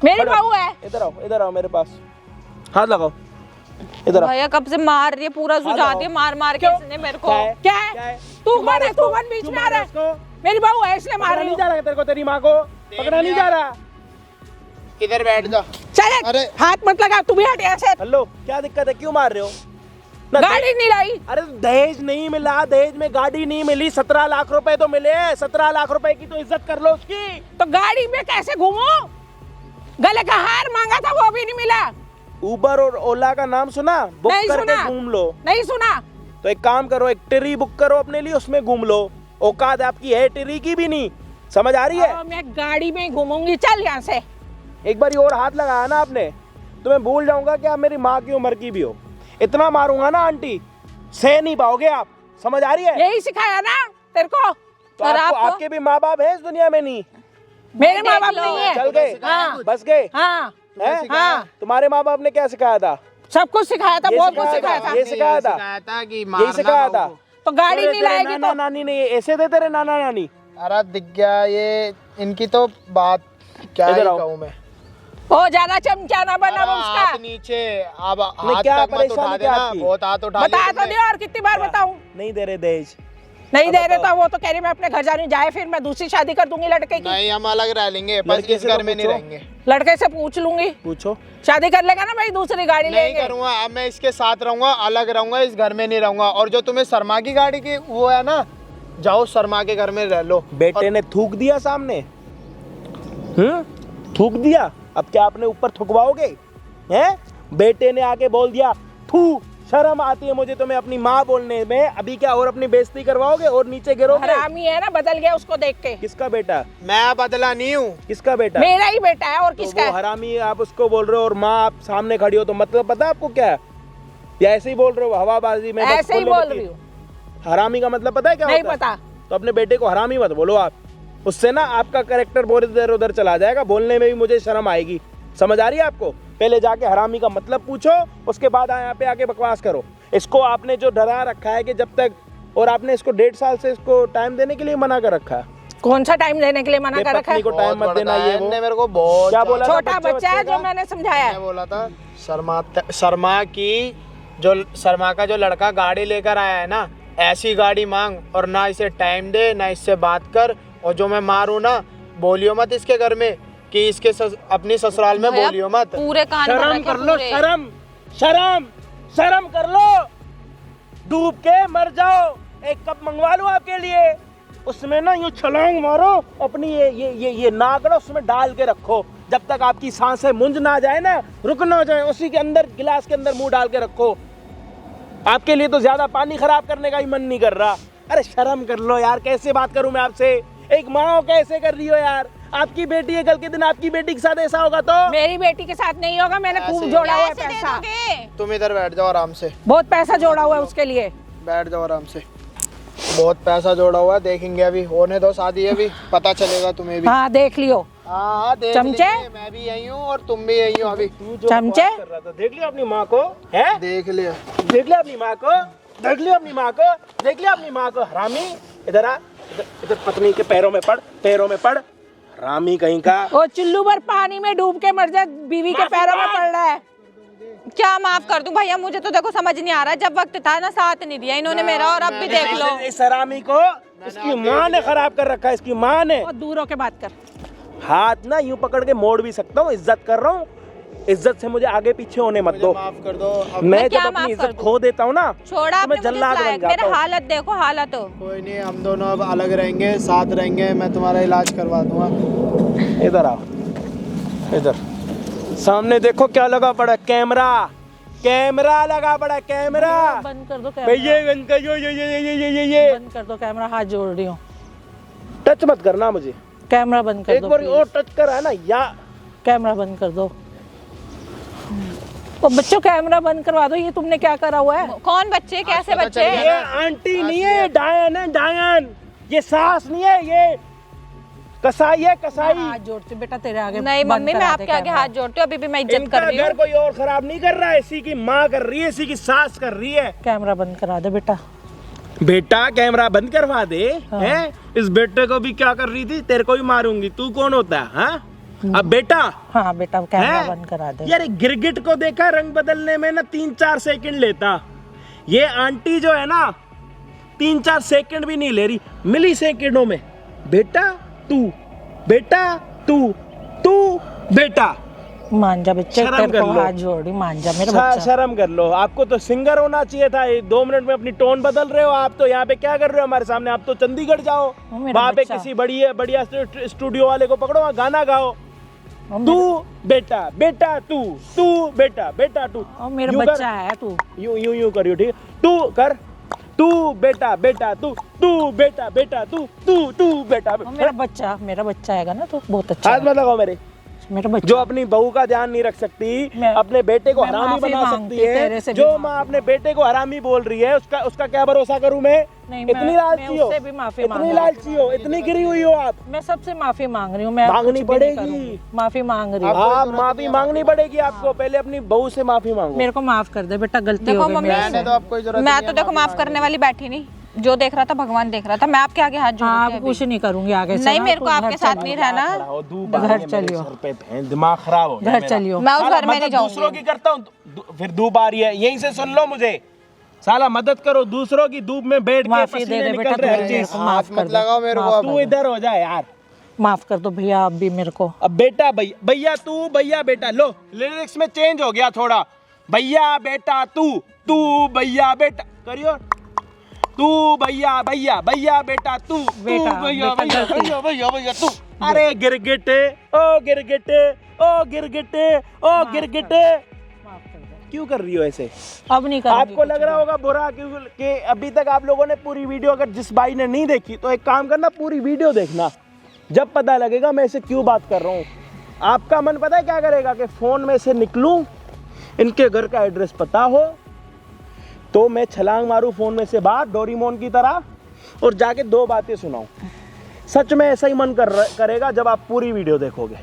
मेरी खड़े हो। बहू है। इधर आओ मेरे पास, हाथ लगाओ। इधर आ। भैया कब से मार रही है, पूरा सुझा दिया मार मार के इसने मेरे को। क्या है? तू कौन है? तू कौन बीच में आ रहा है? मेरी बहू है इसलिए मार पकड़ा रही नहीं हूँ। जा रहा तेरे को, तेरी माँ को पकड़ा नहीं जा रहा। इधर बैठ जा। चल अरे। हाथ मत लगा, तू भी हट यहाँ से। हेलो, क्या दिक्कत है, क्यों मार रहे हो? ना गाड़ी नहीं लाई। अरे दहेज नहीं मिला, दहेज में गाड़ी नहीं मिली। 17 लाख रुपए तो मिले हैं। 17 लाख रुपए की तो इज्जत कर लो उसकी। तो गाड़ी में कैसे घूमो? गले का हार मांगा था, वो भी नहीं मिला। उबर और ओला का नाम सुना? बुक नहीं करके सुना। घूम लो। नहीं सुना। तो एक काम करो, एक टेरी बुक करो अपने लिए, उसमें घूम लो। औकात आपकी है टेरी की भी नहीं, समझ आ रही है? मैं गाड़ी में ही घूमूंगी। चल यहाँ से। एक बार और हाथ लगाया ना आपने तो मैं भूल जाऊंगा कि आप मेरी माँ की उम्र की भी हो। इतना मारूंगा ना आंटी, सह नहीं पाओगे आप, समझ आ रही है? यही सिखाया ना तेरे को? तो और आपको, आपको? आपके भी माँ बाप है इस दुनिया में? नहीं, मेरे माँ बाप लो। नहीं है। चल गए, हाँ। बस गए हाँ हैं? हाँ, तुम्हारे माँ बाप ने क्या सिखाया था? सब कुछ सिखाया था, ये बहुत कुछ सिखाया सिखाया था। था। ये सिखाया था। कि यही मारना सिखाया बहू था। को। तो गाड़ी तेरे नहीं लाएगी नाना तो? नानी ने ऐसे थे तेरे नाना नानी? अरे दिख गया ये इनकी तो बात, क्या ही इधर आओ। कहूँ मैं। ओ ज्यादा चमचा ना बना अरे उसका। हाथ नीचे, अब नहीं, हाथ क्या तक मत परेशानी उठा क्या देना। आपकी? बहुत हाथ उठा बता लिए तो तुमने। दे, और कितनी बार बताऊं? नहीं दे रहे दहेज। नहीं दे रहे बताओ। तो वो तो कह रही मैं अपने घर जा रही हूँ। जाए फिर मैं दूसरी शादी कर दूंगी लड़के की। नहीं, हम अलग रह लेंगे, बस लड़के इस से घर तो में नहीं पूछो। रहेंगे। लड़के से पूछ लूंगी, पूछो। शादी कर लेगा ना भाई, दूसरी गाड़ी नहीं लेंगे। करूंगा, अब मैं इसके साथ रहूंगा, अलग रहूंगा, इस घर में नहीं रहूंगा। और जो तुम्हें शर्मा की गाड़ी की वो है ना, जाओ शर्मा के घर में रह लो। बेटे ने थूक दिया सामने, थूक दिया। अब क्या आपने ऊपर थुकवाओगे? हैं? बेटे ने आके बोल दिया थू, शर्म आती है मुझे तुम्हें अपनी माँ बोलने में। अभी क्या और अपनी बेइज्जती करवाओगे और नीचे गिरोगे? हरामी है ना, बदल गया उसको देख के। किसका बेटा? मैं बदला नहीं हूँ। किसका बेटा? मेरा ही बेटा है, और तो किसका वो है? हरामी आप उसको बोल रहे हो और माँ आप सामने खड़ी हो, तो मतलब पता है आपको क्या है? या ऐसे ही बोल रहे हो हवाबाजी में? बस ऐसे ही बोलने बोल में रही हूँ। हरामी का मतलब पता है क्या नहीं होता है? पता। तो अपने बेटे को हरामी मत बोलो आप, उससे ना आपका कैरेक्टर बहुत इधर उधर चला जाएगा। बोलने में भी मुझे शर्म आएगी, समझ आ रही है आपको? पहले जाके हरामी का मतलब पूछो, उसके बाद यहाँ पे आके बकवास करो। इसको आपने जो डरा रखा है कि जब तक, और आपने इसको 1.5 साल से इसको टाइम देने के लिए मना कर रखा है। कौन सा टाइम देने के लिए मना ये कर रखा है? पत्नी को टाइम मत देना, ये वो। इनने मेरे को बहुत क्या बोला था? छोटा बच्चा है का? जो मैंने समझाया है। मैं बोला था शर्मा की जो शर्मा का जो लड़का गाड़ी लेकर आया है ना, ऐसी गाड़ी मांग, और ना इसे टाइम दे ना इससे बात कर। और जो मैं मारूं ना, बोलियो मत इसके घर में कि इसके अपनी ससुराल में भैया, बोलियो मत। पूरे कान भर शर्म रखे कर लो, पूरे। शर्म शर्म शर्म कर लो। डूब के मर जाओ, एक कप मंगवा लो आपके लिए, उसमें ना यूं छलांग मारो, अपनी ये नाक ना उसमें डाल के रखो। जब तक आपकी सांसें मुंज ना जाए ना, रुक ना जाए, उसी के अंदर गिलास के अंदर मुंह डाल के रखो। आपके लिए तो ज्यादा पानी खराब करने का ही मन नहीं कर रहा। अरे शर्म कर लो यार, कैसे बात करूं मैं आपसे? एक माँ हो कैसे कर रही हो यार? आपकी बेटी है, कल के दिन आपकी बेटी के साथ ऐसा होगा तो? मेरी बेटी के साथ नहीं होगा, मैंने खूब ऐसे- जोड़ा हुआ है कैसे दे पैसा। दोगे? तुम इधर बैठ जाओ आराम से, बहुत पैसा जोड़ा हुआ है उसके लिए। बैठ जाओ आराम से। बहुत पैसा जोड़ा हुआ है, देखेंगे अभी, होने दो शादी, अभी पता चलेगा तुम्हें भी। हाँ देख लियो। हाँ देख चमचे? लेंगे, मैं भी यही हूँ और तुम भी यही हो। अभी तू जो चमचे? बकवास कर रहा था, देख लिया अपनी माँ को? है? देख लिया। देख लिया अपनी माँ को? देख लिया अपनी माँ को? देख लिया अपनी माँ को? हरामी, इधर आ, इधर पत्नी के पैरों में पड़, पैरों में पड़, हरामी कहीं का। वो चुल्लू भर पानी में डूब के मर जा, बीवी के माफी पैरों में मांग। पड़ रहा है। क्या माफ कर दूं भैया, मुझे तो देखो समझ नहीं आ रहा, जब वक्त था ना साथ नहीं दिया इन्होंने मेरा, और अब भी देख लो। इस हरामी को इसकी माँ ने खराब कर रखा है, इसकी माँ ने। और दूर होके बात कर। हाथ ना यूं पकड़ के मोड़ भी सकता हूँ, इज्जत कर रहा हूँ, इज्जत से मुझे आगे पीछे होने मत दो। माफ कर दो। अब मैं क्या जब माफ अपनी कर इज्जत दूं? खो देता हूँ ना, छोड़ा तो आपने मैं मुझे जल्लाद बन लायक, जाता मेरा हूँ। हालत देखो, हालत हो। कोई नहीं, हम दोनों अब अलग रहेंगे, साथ रहेंगे, मैं तुम्हारा इलाज करवा दूंगा। इधर आओ, इधर सामने देखो क्या लगा पड़ा, कैमरा, कैमरा लगा पड़ा, कैमरा। बंद कर दो भैया कैमरा, बंद कर, ये बंद कर दो कैमरा, हाथ जोड़ रही हूँ। टच मत करना मुझे, कैमरा बंद कर एक दो बार please। और टच करा ना या कैमरा बंद कर दो। तो बच्चों कैमरा बंद करवा दो, ये तुमने क्या करा हुआ है? कौन बच्चे, कैसे पता बच्चे? चल ये आंटी नहीं है, डायन है, डायन। ये सास नहीं है, ये कसाई है, कसाई। हाथ जोड़ती बेटा तेरे आगे। नहीं बंद मम्मी, मैं करा दे आपके आगे कैमरा। हाथ जोड़ती हूँ, अभी भी मैं इज्जत इनका कर रही घर हूँ। कोई और खराब नहीं कर रहा है, इसी की माँ कर रही है, इसी की सास कर रही है। कैमरा बंद करा दे बेटा। बेटा कैमरा बंद करवा दे। हैं? इस बेटे को भी क्या कर रही थी, तेरे को ही मारूंगी, तू कौन होता है? हाँ? अब बेटा हाँ बेटा कैमरा हैं? बंद करा दे। यार गिरगिट को देखा, रंग बदलने में ना 3-4 सेकंड लेता, ये आंटी जो है ना 3-4 सेकंड भी नहीं ले रही, मिली सेकंडों में। बेटा तू, बेटा तू, तू बेटा। मान जा बच्चे, शर्म तेरे कर को लो। हाथ जोड़ रही, मान जा मेरा बच्चा। शर्म कर लो, आपको तो सिंगर होना चाहिए था। 2 मिनट में अपनी टोन बदल रहे हो आप, तो यहाँ पे क्या कर रहे हो हमारे सामने? आप तो चंडीगढ़ जाओ, वो मेरा वहाँ पे बच्चा। किसी बढ़िया स्टूडियो वाले को पकड़ो, वहाँ गाना गाओ। और तू बेटा, बेटा तू, तू बेटा, बेटा तू। और मेरा यूं कर। बच्चा है तू। यूं करियो, ठीक है? तू कर, तू बेटा, बेटा तू, तू बेटा, बेटा तू, तू बेटा। और मेरा बच्चा है ना, तो बहुत अच्छा हाथ है। मत लगाओ मेरे। मेरा बच्चा जो अपनी बहू का ध्यान नहीं रख सकती, मैं- अपने बेटे को मैं हरामी माफी बना मांगती सकती तेरे है, से भी जो माफी माँ अपने बेटे को हरामी बोल रही है, उसका क्या भरोसा करूं मैं? नहीं, इतनी मैं लालची हो, उससे भी माफी इतनी मांग लालची हो, इतनी गिरी हुई हो आप। मैं सबसे माफी मांग रही हूँ। मैं अब मांगनी कुछ भी नहीं पड़ेगी। करूंगी। माफी मांग रही हूँ। आप माफी मांगनी पड़ेगी आपको, पहले अपनी बहू से माफी मांगो। मेरे को माफ कर दे बेटा, गलती देखो हो गई मम्मी, मेरे मैंने से। तो अब कोई जरूरत मैं नहीं तो है देखो माफ करने वाली बैठी नहीं, जो देख रहा था भगवान देख रहा था। मैं आपके आगे हाथ जोड़ हाँ, रही अब थी कुछ नहीं करूंगी आगे से। नहीं, ना, मेरे तू को आपके घर साथ चलियो। नहीं रहना। घर चलियो। सर पे भैं, दिमाग खराब हो गया घर मेरा। चलियो। मैं उस साला घर में नहीं मदद दूसरों जाऊंगी। की करता हूँ, फिर धूप आ रही है, यहीं से सुन लो मुझे। साला मदद करो दूसरों की, धूप में बैठ के माफी दे पसीने दे निकल बेटा, रहे तू हर मेरे चीज। को माफ कर मत दे। लगाओ मेरे को अब। तू इधर हो जा यार। माफ कर दो भैया, आप भी मेरे को। अब बेटा भैया, भैया तू, भैया बेटा, लो लिरिक्स में चेंज हो गया थोड़ा। भैया बेटा तू, तू भैया बेटा करियो, तू भैया, भैया भैया बेटा तू, तू बेटा, भैया बेटा भैया गलती। भैया भैया भैया तू। अरे गिरगिटे, ओ गिरगिटे, ओ गिरगिटे, ओ गिरगिटे। माफ कर दे। क्यों कर रही हो ऐसे? अब नहीं करूंगी आपको कुछ लग रहा भी। होगा बुरा क्योंकि अभी तक आप लोगों ने पूरी वीडियो, अगर जिस भाई ने नहीं देखी तो एक काम करना, पूरी वीडियो देखना, जब पता लगेगा मैं ऐसे क्यों बात कर रहा हूँ। आपका मन पता है क्या करेगा कि फ़ोन में से निकलूं, इनके घर का एड्रेस पता हो तो मैं छलांग मारूं फ़ोन में से बाहर डोरीमोन की तरह और जाके 2 बातें सुनाऊं। सच में ऐसा ही मन करेगा जब आप पूरी वीडियो देखोगे।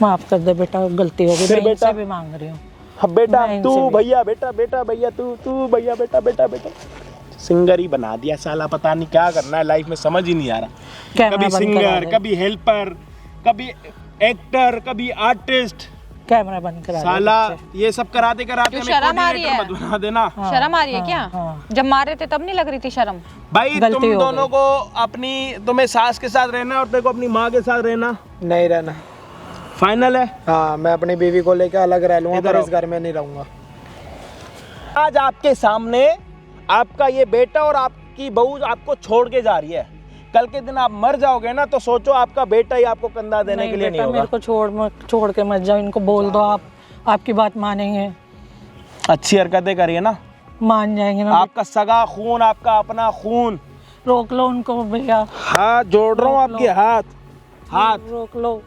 माफ कर दे बेटा, गलती हो गई। फिर मैं बेटा- इनसे भी मांग रही हूँ। अब बेटा मैं तू इनसे भी- भैया बेटा, बेटा भैया तू, तू भैया बेटा, बेटा बेटा। सिंगर ही बना दिया साला, पता नहीं क्या करना है लाइफ में, समझ ही नहीं आ रहा। कैमरा कभी बंद करा सिंगर, दे। कभी हेल्पर, कभी एक्टर, कभी आर्टिस्ट। कैमरा बंद करा दे साला बच्चे। ये सब कराते कराते क्यों, हमें शर्म आ रही कोऑर्डिनेटर है? मत बना देना। शर्म आ रही है हाँ, क्या? हाँ। जब मार रहे थे तब नहीं लग रही थी शर्म? भाई गलती तुम हो दोनों को अपनी, तुम्हें सास के साथ रहना और तेरे को अपनी माँ के साथ रहना नहीं रहना। फाइनल है। हाँ, मैं अपनी बीवी को लेकर अलग रह लूंगा, इधर पर आओ। इस घर में नहीं रहूंगा। आज आपके सामने आपका ये बेटा और आपकी बहू आपको छोड़ के जा रही है। कल के दिन आप मर जाओगे ना तो सोचो आपका बेटा ही आपको कंधा देने के लिए नहीं बेटा, होगा। मेरे को छोड़ के मत जाओ। इनको बोल दो, आपकी बात मानेंगे, अच्छी हरकतें करिए ना, मान जाएंगे ना। आपका सगा खून, आपका अपना खून। रोक लो उनको भैया, हाथ जोड़ रहा हूँ आपके, हाथ रोक लो।